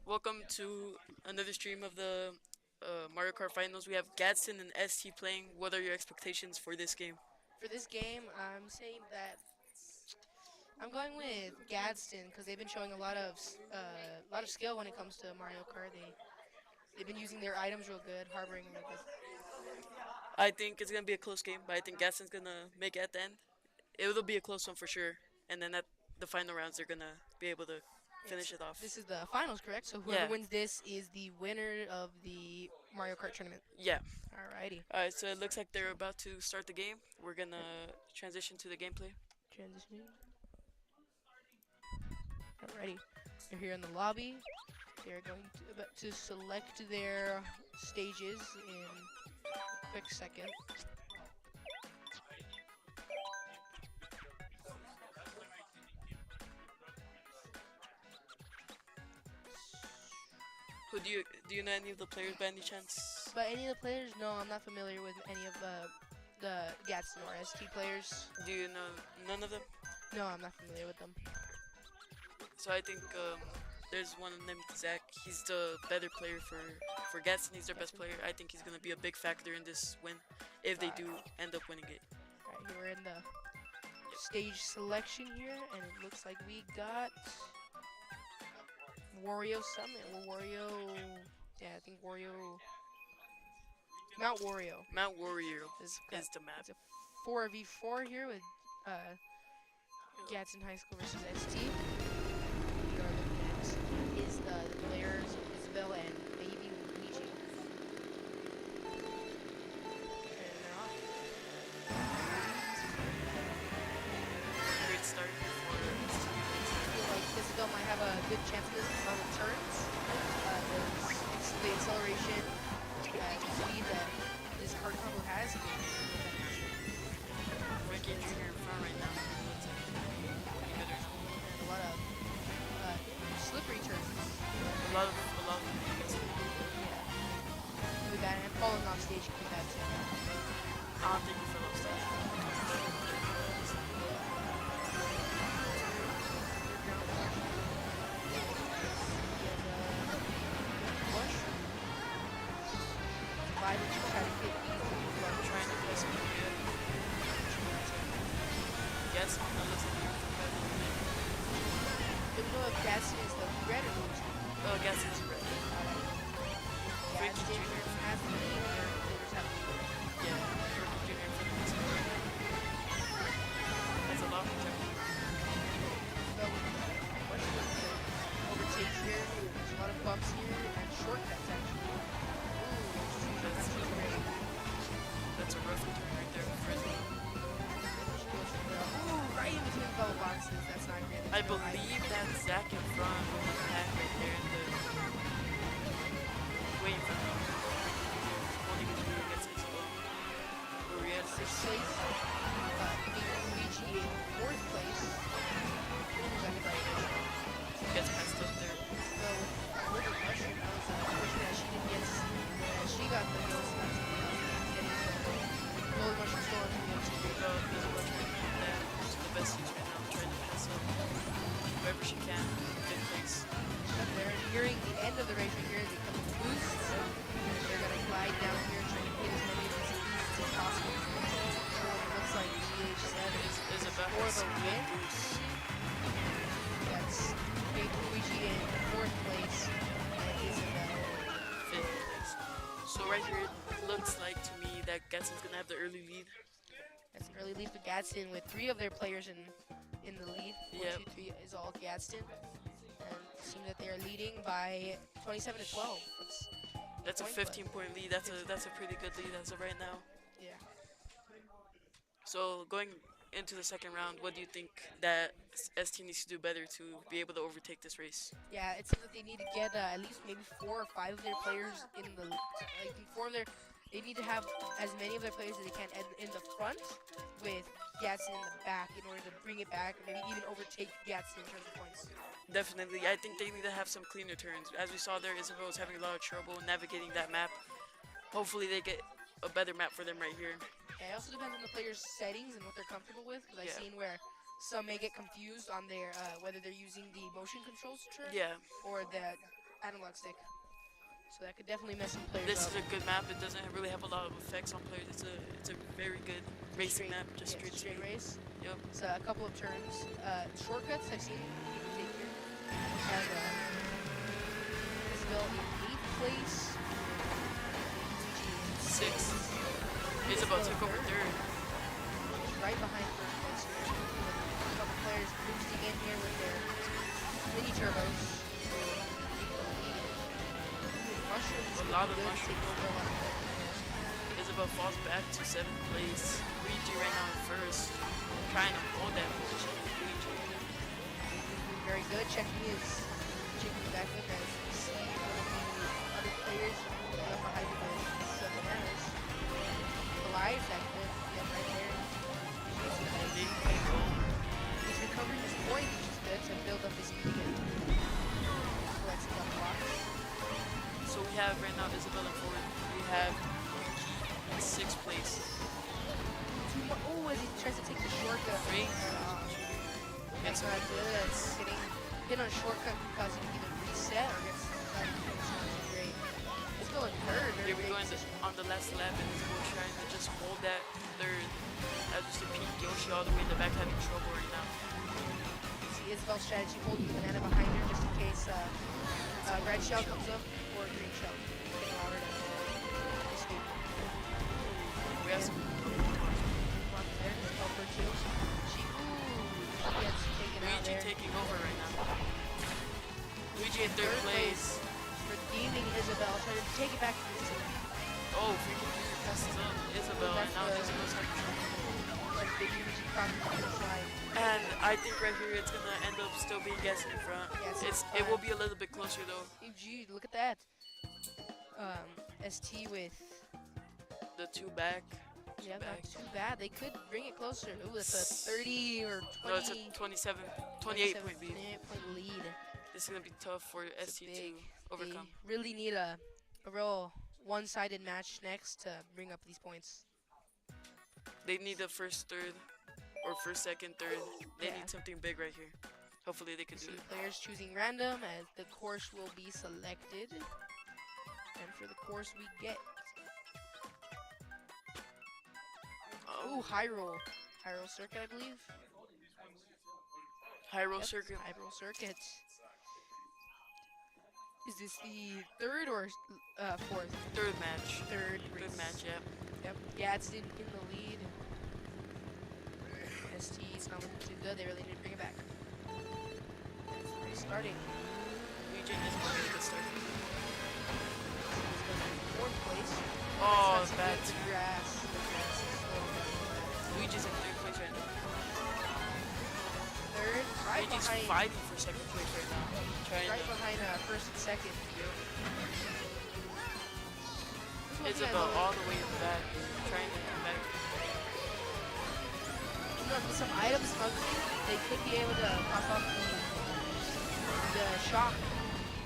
Welcome to another stream of the Mario Kart Finals. We have Gadsden and ST playing. What are your expectations for this game? For this game, I'm saying that I'm going with Gadsden because they've been showing a lot of skill when it comes to Mario Kart. They've been using their items real good, harboring real good. I think it's gonna be a close game, but I think Gadsden's gonna make it at the end. It'll be a close one for sure, and then at the final rounds, they're gonna be able to finish it off. This is the finals, correct? So whoever Yeah. wins this is the winner of the Mario Kart tournament. Yeah. Alrighty. All right. So it looks like they're about to start the game. We're gonna transition to the gameplay. Transitioning. Alrighty. They're here in the lobby. They're going about to select their stages in a quick second. Who do you know any of the players by any chance? But any of the players? No, I'm not familiar with any of the Gadsden or ST players. Do you know none of them? No, I'm not familiar with them. So I think there's one named Zach. He's the better player for Gadsden. He's their best player. I think he's gonna be a big factor in this win if they do end up winning it. Alright, here we're in the stage selection here, and it looks like we got Wario Summit. Well, Wario, yeah, I think Wario, Mount Wario Mount Warrior is is the map. It's a 4v4 here with Gadsden High School versus ST. We are looking at is the players Isabel and maybe Luigi. And they're off. Great start for I feel like Isabel might have a good chance of this on the turns. The acceleration and speed that this card combo has. Ricky Jr. in front right now. And a lot of slippery turns. A lot of Yeah. Really bad. And falling off stage can be bad too. I don't think he fell off stage. Surviving to try to get I'm trying to play some good. Yes, that looks like you're Don't know if Gadsden is the red or blue team. Oh, Gadsden's red. Ricky Gadsden Jr. has the lead, their players have the lead. Yeah, Ricky Jr. for the Mexican. That's a lot of time. But with overtake here, there's a lot of bumps here and shortcuts actually. That's a rough turn right there for Rizzo. Ooh, right in between the double boxes. That's not great. I believe that's Zach in front with the pack right there in the way in front of him. Holding his rear against his own. Maria Sixth place, Luigi in fourth place. Second place. gets passed up there. So, with the pressure, that was unfortunate that she didn't get, she got the most getting the golden mushroom storm from the team. There's a bunch of that. She's the best she's right now, trying to pass up whoever she can. Fifth place. They're nearing the end of the race right here. They come with boosts. They're going to glide down here, trying to hit as many of these boosts as possible. So it looks like GH7 Is about for the to win. boost. That's big Luigi in fourth place. And Isabel. Fifth place. So right here, it looks like to me that Gadsden's gonna have the early lead. That's an early lead for Gadsden with 3 of their players in the lead. 1, Yep. 2, 3 is all Gadsden. And it seems that they are leading by 27 to 12. That's a point, but- 15-point lead. That's a pretty good lead as of right now. Yeah. So going into the second round, what do you think that ST needs to do better to be able to overtake this race? Yeah, it seems that they need to get at least maybe 4 or 5 of their players in the like 4 of their. They need to have as many of their players as they can in the front, with Gadsden in the back in order to bring it back, or maybe even overtake Gadsden in terms of points. Definitely, I think they need to have some cleaner turns. As we saw there, Isabel was having a lot of trouble navigating that map. Hopefully they get a better map for them right here. Yeah, it also depends on the players' settings and what they're comfortable with, because I've Yeah. seen where some may get confused on their whether they're using the motion controls to turn Yeah, or the analog stick. So that could definitely mess some players This up. is a good map. It doesn't really have a lot of effects on players. It's a very good racing map. Just Yeah, straight straight speed. race. Yep. So a couple of turns. Shortcuts I've seen people take here. And Isabel in 8th place. Luigi in 6. Isabel took over 3rd. right behind first place here. With a couple players boosting in here with their mini turbos. Mushrooms. A lot of good to mushrooms. take over a lot of players. Isabel falls back to 7th place. Luigi right now in 1st. Trying to hold that position. Luigi. Doing very good. Checking back in as we see one of the other players up behind the bananas. Elias that good. Yeah, right there. He's recovering his point, which is good to build up his speed and collect some blocks. So we have right now Isabel in 4th. We have Yuki in 6th place. Oh, as he tries to take the shortcut. Great. That's not good. Getting hit on a shortcut can cause you to either reset or get stuck. It's not great. It's going third. Here we go on the last lap, and we're trying to just hold that 3rd. As just a peak Yoshi all the way in the back having trouble right now. See Isabel's strategy, holding the banana behind her just in case red shell comes up or green shell. Getting all rid of it. Escape. We have some One there, just help her too. She gets taken out Luigi there. taking over right now. Luigi in 3rd place. Redeeming Isabel, trying to take it back to Isabel. Oh, freaking messes up Isabel, and now Isabel's having trouble. Like the huge crossing slide. And I think right here it's gonna end up still being Guess in front. Yes, It will be a little bit closer though. Gee, look at that. ST with, The 2 back. yeah, back. not too bad. They could bring it closer. Ooh, that's a 30 or 20. No, it's a 27, 28 point lead. 28-point lead. This is gonna be tough for It's ST big. to overcome. They really need a real one-sided match next to bring up these points. They need the first, 3rd, or first, 2nd, 3rd. They Yeah. need something big right here. Hopefully they can do See it. players choosing random as the course will be selected. And for the course we get. Ooh, high roll. High roll circuit, I believe. High roll Yep, circuit. High roll circuit. Is this the 3rd or 4th? 3rd match. 3rd. Good race. match, yeah. Yep. Gadsden in the lead. ST's not looking too good. They really need to bring it back. Starting. Luigi is going to get started. 4th place. Oh, That's not bad. too good. The grass. The grass is slowing down. Luigi's in 3rd place right now. 3rd. Right Luigi's behind. fighting for 2nd place right now. Trying Right to. behind 1st and 2nd. Isabel all the way in the back. Trying to come back. You know, with some item smuggling, they could be able to pop up the shock,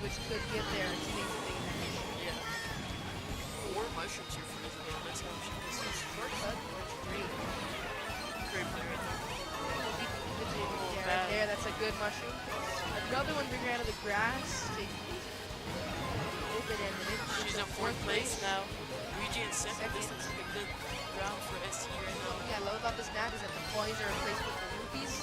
which could give their teammates a big advantage. Yeah. 4 mushrooms here for Isabel. Let's see how she does this. Shortcut works great. Great play right now. Yeah, right there, that's a good mushroom. Another one bring her out of the grass. Take open end. She's in 4th place now. Luigi in 2nd. This looks like a good round for ST right now. What I love about this map is that the coins are replaced with the rupees.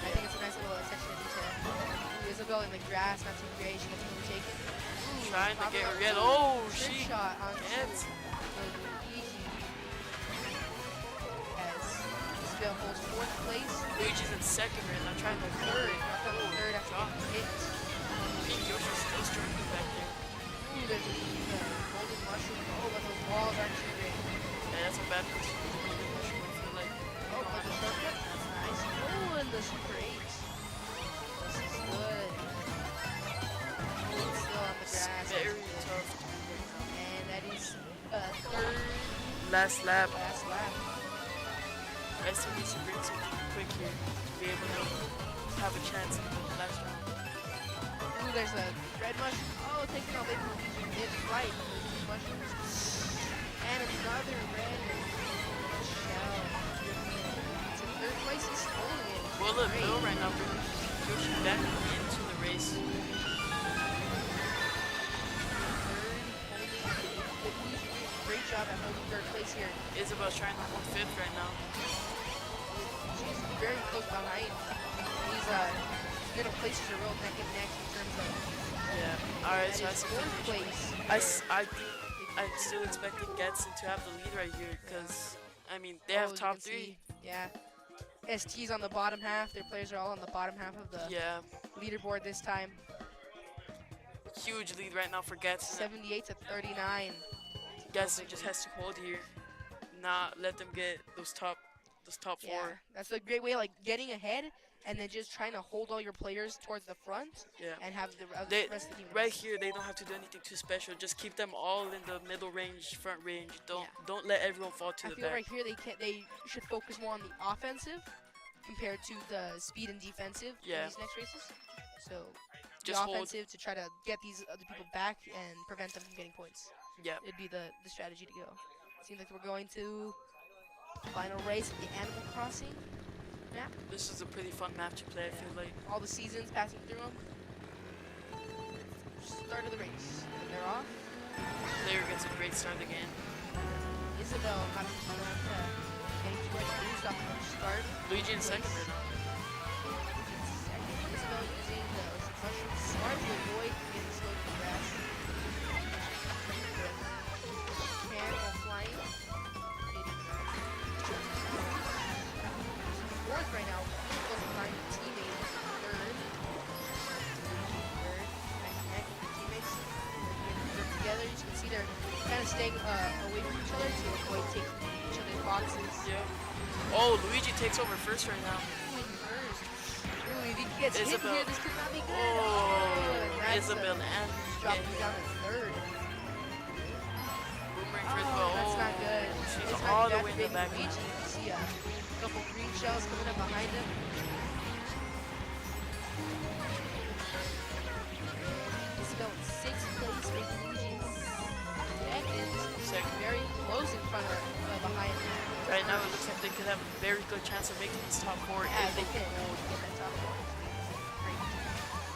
I think it's a nice little attention to detail. Ooh, Isabel in the grass, not too great. She gets overtaken. Ooh, Trying to popping get up her get. to Oh, trick she shot on gets. Luigi. As Isabel holds 4th place. Luigi's in 2nd right now. Trying to Third, knocked out the third after drop. getting hit. King Yoshi's still struggling back there. Ooh, there's the golden mushroom. Oh, but those walls aren't too great. Yeah, that's a bad place. I feel like. Oh, but the shortcut, that's nice. Oh, and the super 8. This is good. Oh, it's still on the It's grass. very That's tough. good. And that is 3rd Last lap. last lap. ST needs to bring something quick here to be able to have a chance in the last round. Ooh, there's a red mushroom. Oh, taking off in flight. Those mushrooms. And another red shell. It's in 3rd place. He's holding it. Well, look, Great. Bill right now bringing Yoshi back into the race. out at holding third place here. Isabel's trying to hold fifth right now. She's very close behind. These middle places are real neck and neck in terms of Yeah. All right, that so I is see fourth finish. place. I think I'm still expecting Getson to have the lead right here because I mean they have you top can three. see, yeah. ST's on the bottom half. Their players are all on the bottom half of the Yeah, leaderboard this time. huge lead right now for Getson. 78 to 39. Getson just has to hold here, not let them get those top Yeah, four. that's a great way, like getting ahead and then just trying to hold all your players towards the front Yeah. and have the They, rest of the team. right here, they don't have to do anything too special. Just keep them all in the middle range, front range. Yeah. Don't let everyone fall to I the feel back. right here they should focus more on the offensive compared to the speed and defensive in Yeah. these next races. So Just the hold. offensive to try to get these other people back and prevent them from getting points. Yeah. It'd be the strategy to go. Seems like we're going to final race of the Animal Crossing map. This is a pretty fun map to play. I feel like. All the seasons passing through them. Start of the race. They're off. Player gets a great start again. Isabel having getting too much boost off the start. Luigi in second right now. Isabel using the mushroom smart to avoid getting slowed to the grass. Can while flying. Fourth right now. Close behind the teammate. Third. Third. Neck to neck with the teammates. They're together. You can see they're kind of staying away from each other to avoid taking each other's boxes. Yeah. Oh, Luigi takes over first right now. Ooh, if he gets hit Isabel. here, this could not be good. Oh, that's Isabel and dropping down to third. Boomerang for Isabel. Oh, that's not good. She's This all might the be way in the back. activating Luigi. You can see a couple green shells coming up behind him. Isabel in sixth place, making Luigi in second. Very close in front of behind him. Right now, it looks like they could have a very good chance of making this top four Yeah, if they can can hold. get that top four. Great.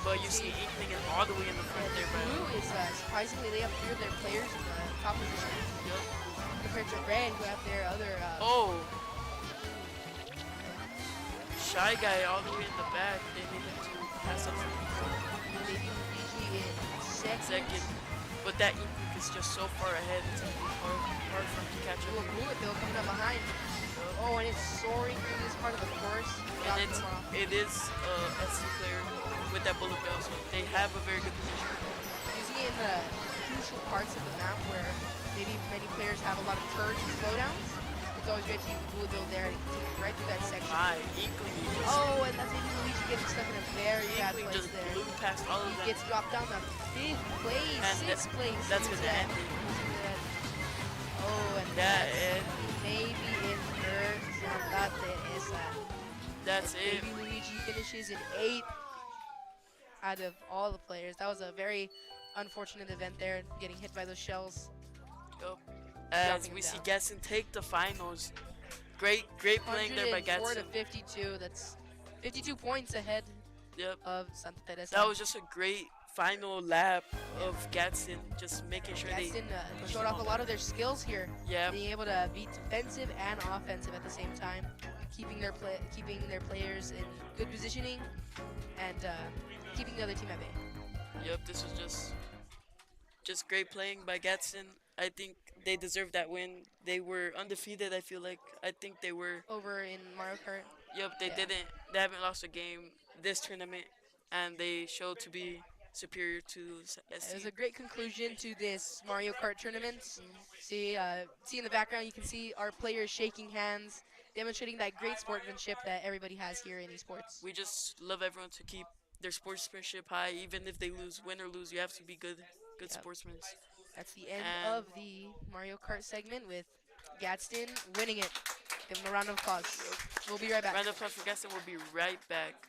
But you see Inkling is all the way in the front there, but Blue is surprisingly they have three of their players in the top position yep. compared to red who have their other Oh, Shy Guy all the way in the back. They need him to pass up maybe Luigi in second. But that Inkling is just so far ahead. It's gonna be hard for him to catch Ooh, a up. bullet bill coming up behind. Oh, and it's soaring through this part of the course. And it is SC player with that bullet bill, so they have a very good position. Usually in the crucial parts of the map where maybe many players have a lot of turns and slowdowns, it's always great to use the bullet bill there and continue right through that section. My Inkling just, Oh, and that's maybe Luigi getting stuck in a very bad Inkling place just there. blew past all of He them. gets dropped down to fifth place, And sixth place. That's gonna instead. end it. Oh, and That that's end. maybe in third. That's it. Maybe Luigi finishes in eighth out of all the players. That was a very unfortunate event there, getting hit by those shells. Yup. As Dropping we him see down. Getson take the finals. Great playing there by 104 to Getson. 52. That's 52 points ahead Yep. of Santa Teresa. That was just a great final lap of Gatson, just making sure Gaston push showed them off a all lot back. of their skills here. Yeah. Being able to be defensive and offensive at the same time, keeping their players in good positioning, and keeping the other team at bay. Yep. This was just great playing by Gatson. I think they deserved that win. They were undefeated. I feel like I think they were. Over in Mario Kart. Yep. They Yeah. didn't. They haven't lost a game this tournament, and they showed to be superior to SC. It was a great conclusion to this Mario Kart tournament. See in the background, you can see our players shaking hands, demonstrating that great sportsmanship that everybody has here in esports. We just love everyone to keep their sportsmanship high, even if they lose, win or lose. You have to be good Yep. sportsmen. That's the end And- of the Mario Kart segment with Gadsden winning it. Give him a round of applause. We'll be right back. Round of applause for Gaston. We'll be right back.